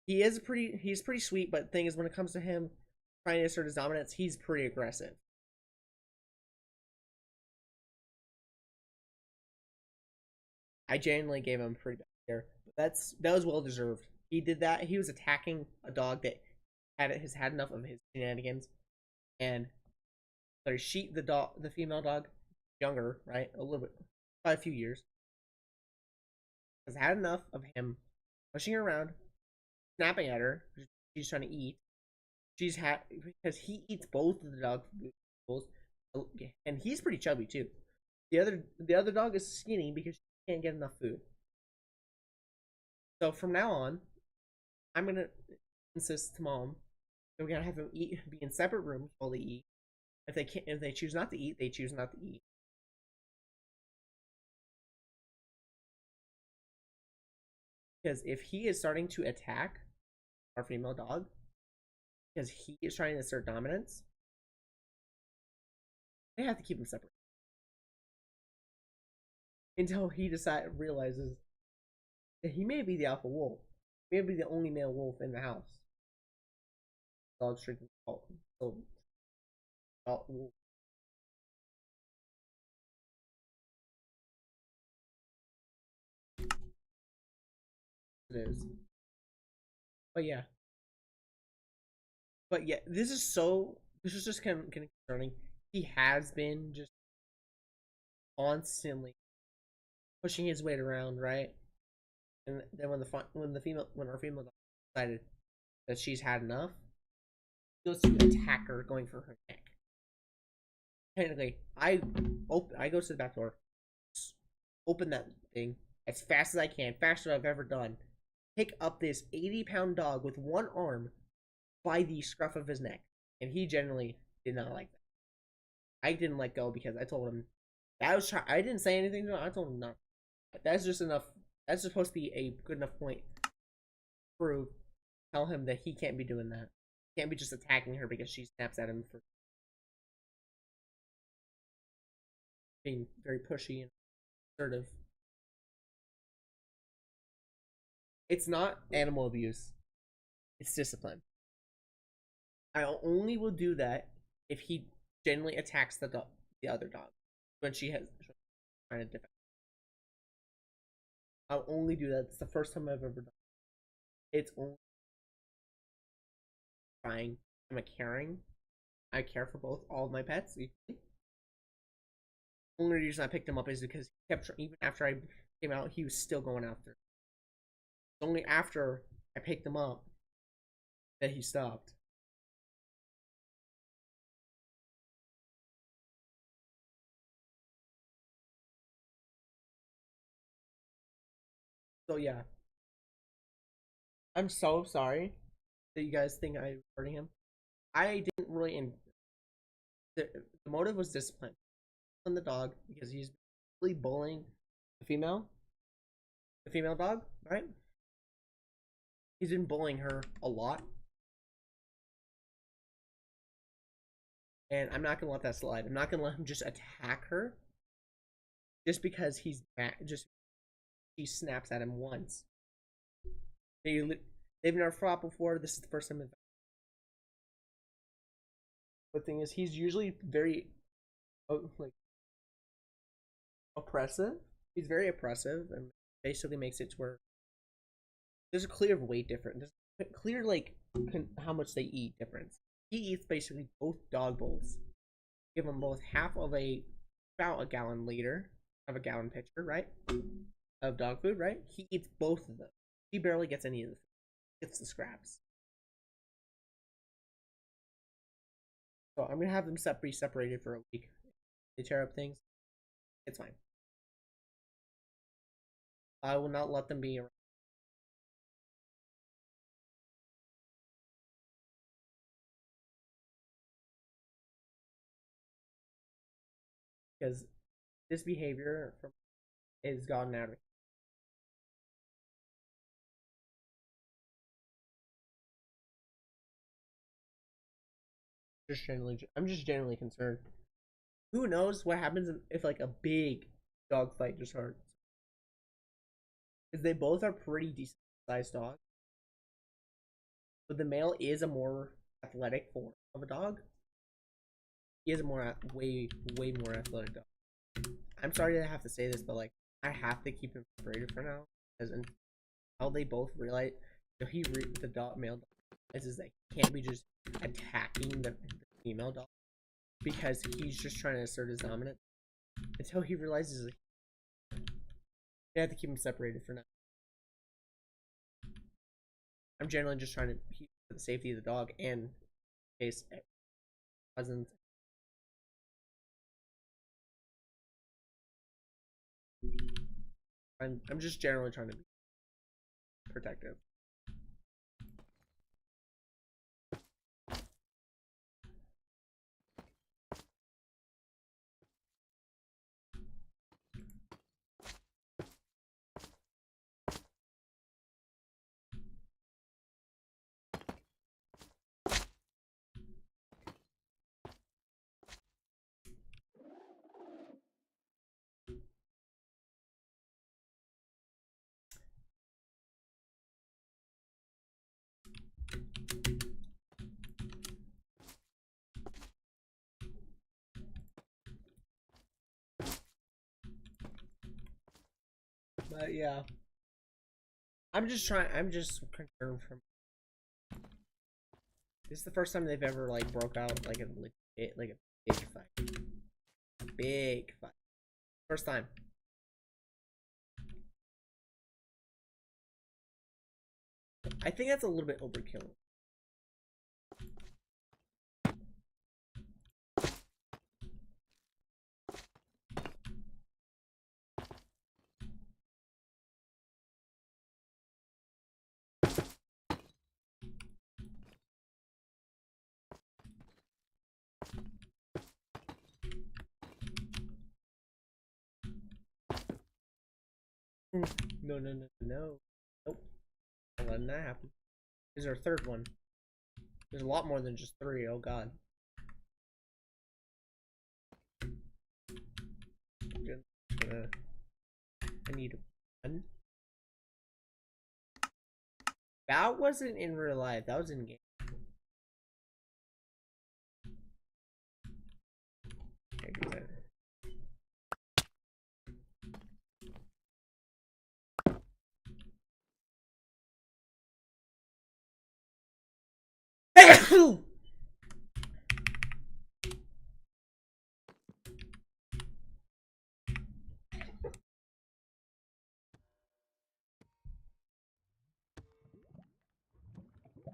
He's pretty sweet, but the thing is, when it comes to him trying to assert his dominance, he's pretty aggressive. I genuinely gave him pretty bad care. That was well deserved. He did that. He was attacking a dog that has had enough of his shenanigans, and the female dog, younger, right, a little bit, by a few years, has had enough of him pushing her around, snapping at her. She's trying to eat. Because he eats both of the dog bowls, and he's pretty chubby too. The other dog is skinny because she can't get enough food. So from now on, I'm gonna insist to mom that we're gonna have them be in separate rooms while they eat. If they choose not to eat, they choose not to eat. Because if he is starting to attack our female dog, because he is trying to assert dominance, they have to keep him separate until he realizes that he may be the alpha wolf, maybe the only male wolf in the house. Dogs drinking wolf. It is. But yeah. This is just kind of concerning. He has been just constantly pushing his weight around, right? And then when our female dog decided that she's had enough, he goes to attack her, going for her neck. Technically, I go to the back door, open that thing as fast as I can, faster than I've ever done. Pick up this 80-pound dog with one arm by the scruff of his neck, and he generally did not like that. I didn't let go because I told him I didn't say anything to him. I told him no. That's just enough. That's supposed to be a good enough point to prove. Tell him that he can't be doing that. He can't be just attacking her because she snaps at him for being very pushy and assertive. It's not animal abuse. It's discipline. I only will do that if he genuinely attacks the other dog when she has trying to defend. I'll only do that. It's the first time I've ever done it. It's only trying. I'm a caring. I care for all of my pets equally. The only reason I picked him up is because he kept, even after I came out, he was still going after. Only after I picked him up that he stopped. So yeah, I'm so sorry that you guys think I hurting him. I didn't really. The motive was discipline on the dog because he's really bullying the female dog, right? He's been bullying her a lot, and I'm not gonna let that slide. I'm not gonna let him just attack her just because he's mad. He snaps at him once. They've never fought before. This is the first time. The thing is, he's usually very oppressive. He's very oppressive, and basically makes it to where there's a clear weight difference. There's clear how much they eat difference. He eats basically both dog bowls. give them both half of about a gallon liter of a gallon pitcher, right? Of dog food, right? He eats both of them. He barely gets any of the food. Gets the scraps. So I'm gonna have them be separated for a week. They tear up things. It's fine. I will not let them be around. Because this behavior is gotten out of it. I'm just generally concerned. Who knows what happens if like a big dog fight just starts? Because they both are pretty decent sized dogs, but the male is a more athletic form of a dog. He is a way more athletic dog. I'm sorry to have to say this, but like I have to keep him separated for now, because until they both realize, the male dog is that he can't be just attacking the female dog because he's just trying to assert his dominance. Until he realizes, like, they have to keep him separated for now. I'm generally just trying to keep the safety of the dog and in case cousins. I'm just generally trying to be protective. But yeah, I'm just concerned from. This is the first time they've ever like broke out like a big fight. Big fight. First time. I think that's a little bit overkill. No. Nope. I'm letting that happen. Is our third one. There's a lot more than just 3. Oh god. I need 1. That wasn't in real life. That was in game.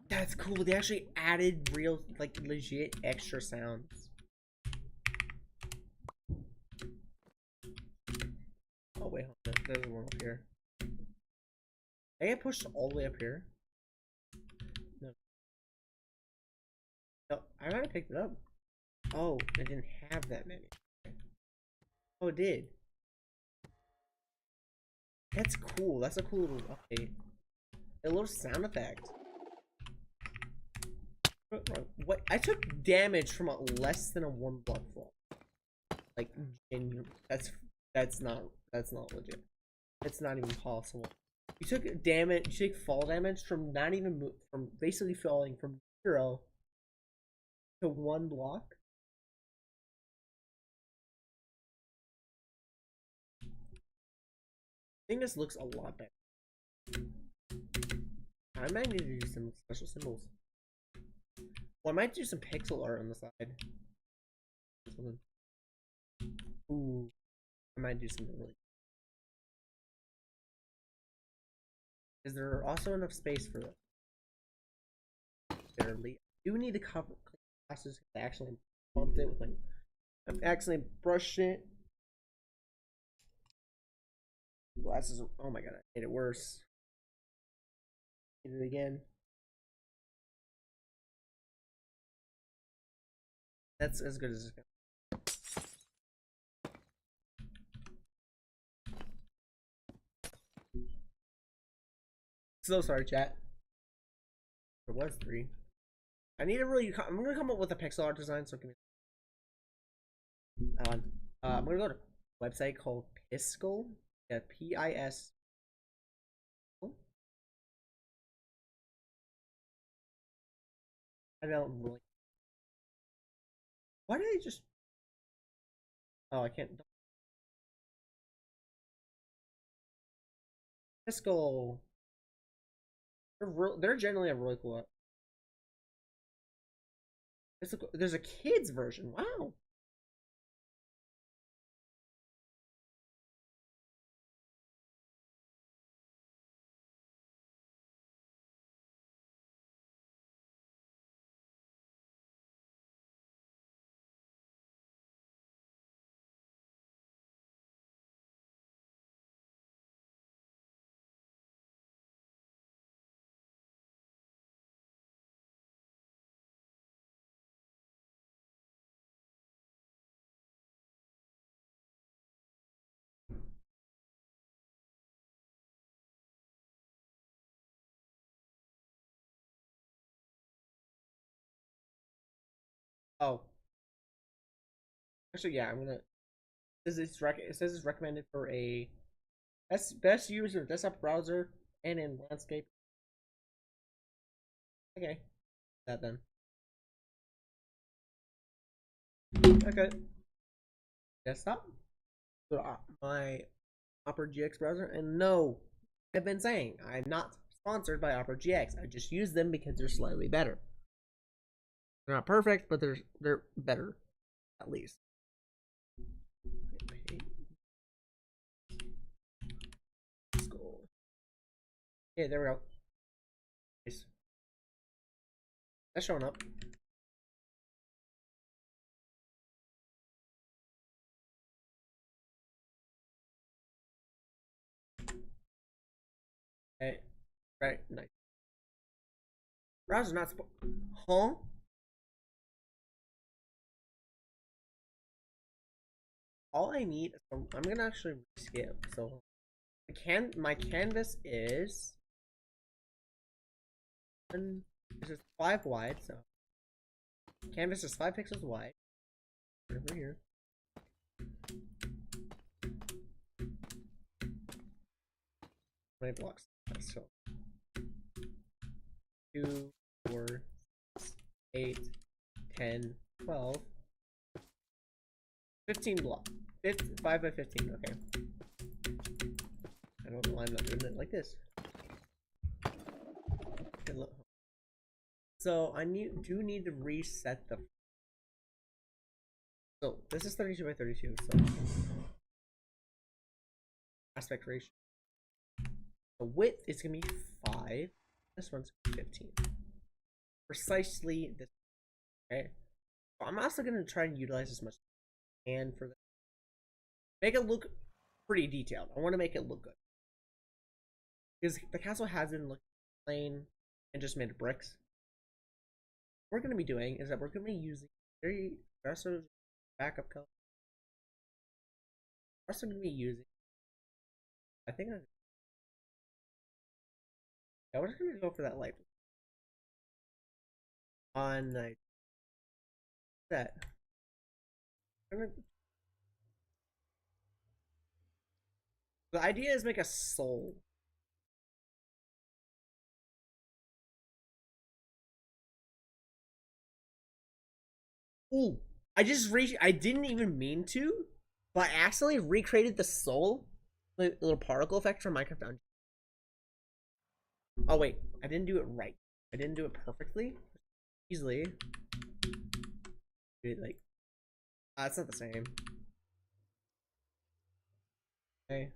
That's cool. They actually added real, like, legit extra sounds. Oh, wait, hold on. There's one up here. I get pushed all the way up here. No, I might have picked it up. Oh, I didn't have that many. Oh, it did. That's cool. That's a cool little update. A little sound effect. What? I took damage from less than a 1 block fall. Like, genuine. That's not legit. It's not even possible. You took damage. You take fall damage from from basically falling from 0 to 1 block. I think this looks a lot better. I might need to do some special symbols. Well, I might do some pixel art on the side. Ooh, I might do something really. Is there also enough space for this? Barely. I do need to cover glasses. I actually bumped it with my. I accidentally brushed it. Glasses. Oh my god, I made it worse. Did it again. That's as good as it's going. So sorry, chat. There was 3. I need to really. I'm gonna come up with a pixel art design. So give me. I'm gonna go to a website called Piskel. Yeah, PIS. I don't really. Why did I just? Oh, I can't. Piskel. They're generally a really cool. There's a kids version. Wow. Oh, actually, yeah. I'm gonna. It says it's recommended for a best user desktop browser and in landscape. Okay, that then. Okay, desktop. So my Opera GX browser, and no, I've been saying I'm not sponsored by Opera GX. I just use them because they're slightly better. They're not perfect, but they're better, at least. Yeah, there we go. Nice. That's showing up. Okay. Right, nice. Browser's not huh? All I need is I'm gonna actually rescale. So my canvas is this is 5 wide, so canvas is 5 pixels wide. Over here. How many blocks? So 2, 4, 8, 10, 12, 15 blocks. 5 by 15. Okay. I don't know why I'm not doing it like this. So I do need to reset the. So this is 32 by 32. So aspect ratio. The width is gonna be 5. This one's 15. Precisely this. Okay. So I'm also gonna try and utilize as much as I can for this. Make it look pretty detailed. I want to make it look good because the castle hasn't looked plain and just made of bricks. What we're gonna be doing is that we're gonna be using very aggressive backup color. We're also gonna be using. I think yeah, we're just gonna go for that light on like that. The idea is make a soul. Ooh, I didn't even mean to, but I accidentally recreated the soul, the little particle effect from Minecraft Dungeon. Oh wait, I didn't do it right. I didn't do it perfectly. Easily. Like It's not the same. Okay.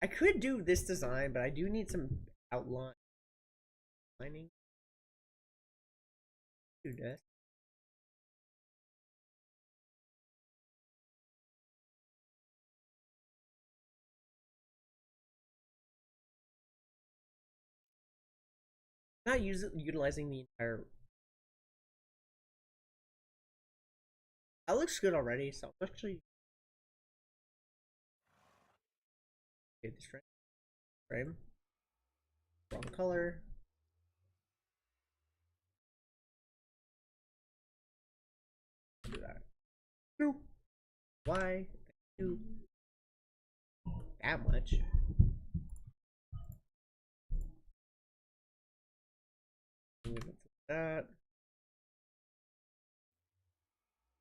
I could do this design, but I do need some outlining. Do this. Not utilizing the entire. That looks good already, so actually. Okay, this frame. Wrong color. Do that. No. Why? Do that much. That.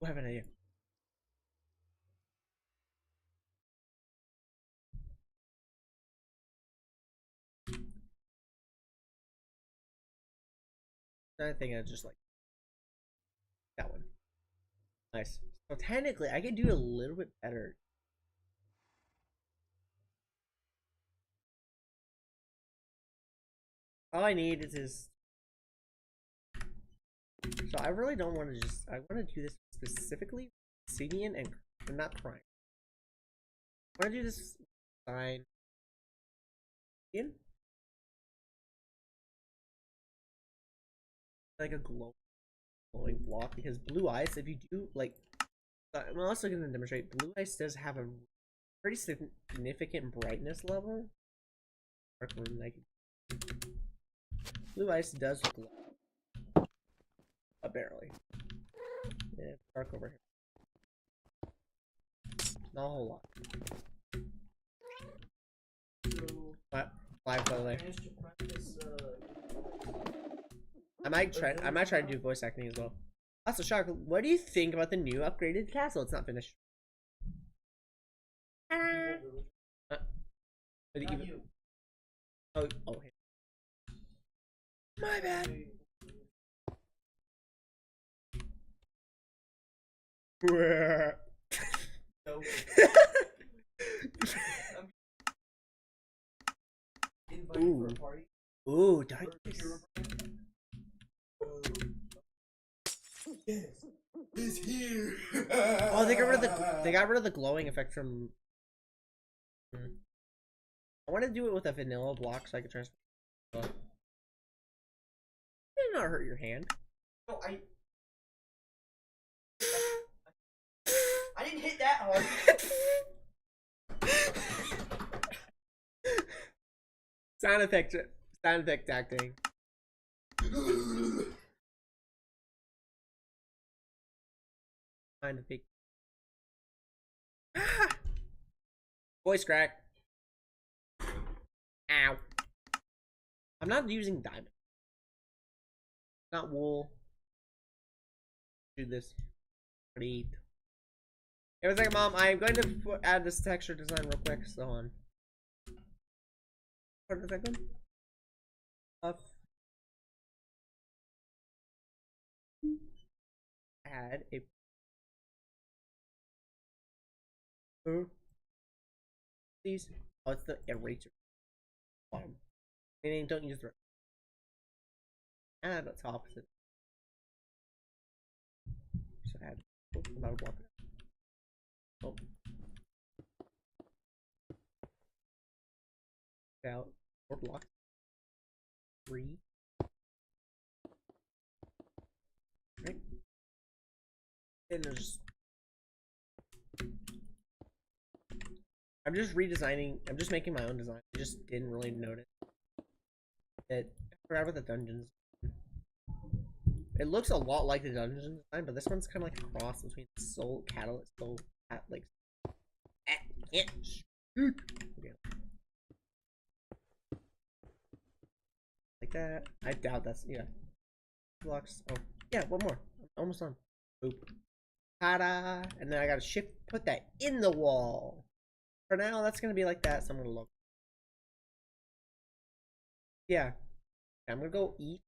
I have an idea. I think I just like that one. Nice. So technically, I could do a little bit better. All I need is his. So I really don't want to just. I want to do this specifically, obsidian and not crime. I want to do this sign. In like a glowing block because blue ice. If you do like, I'm also going to demonstrate. Blue ice does have a pretty significant brightness level. Dark room, like blue ice does glow. Barely. Yeah, it's dark over here. Not a whole lot. What? Live by the way. I might try to do voice acting as well. Also, Shark, what do you think about the new upgraded castle? It's not finished. Oh, hey. My bad. Ooh. Ooh, darkness. Yes, he's here. Oh, they got rid of the glowing effect from. I want to do it with a vanilla block so I can transfer. Did not hurt your hand. No, I didn't hit that hard. Sound effect acting. Kind of big. Voice crack. Ow. I'm not using diamond. Not wool. Do this. Great. Hey, one second, Mom. I'm going to add this texture design real quick. So on. Hold on a second. Add a. Please. Oh, it's the eraser. Bottom. Meaning, don't use the. And it's opposite. So add. Another block. Oh. About 4 blocks. 3. Right. And there's. I'm just redesigning. I'm just making my own design. I just didn't really notice it. I forgot about the dungeons. It looks a lot like the dungeon design, but this one's kind of like a cross between Soul Catalyst, Soul Cat, like. Okay. Like that. I doubt that's, yeah. blocks. Oh, yeah, one more. Almost done. Boop. Ta-da! And then I gotta put that in the wall. For now, that's gonna be like that, so I'm gonna look. Yeah. I'm gonna go eat.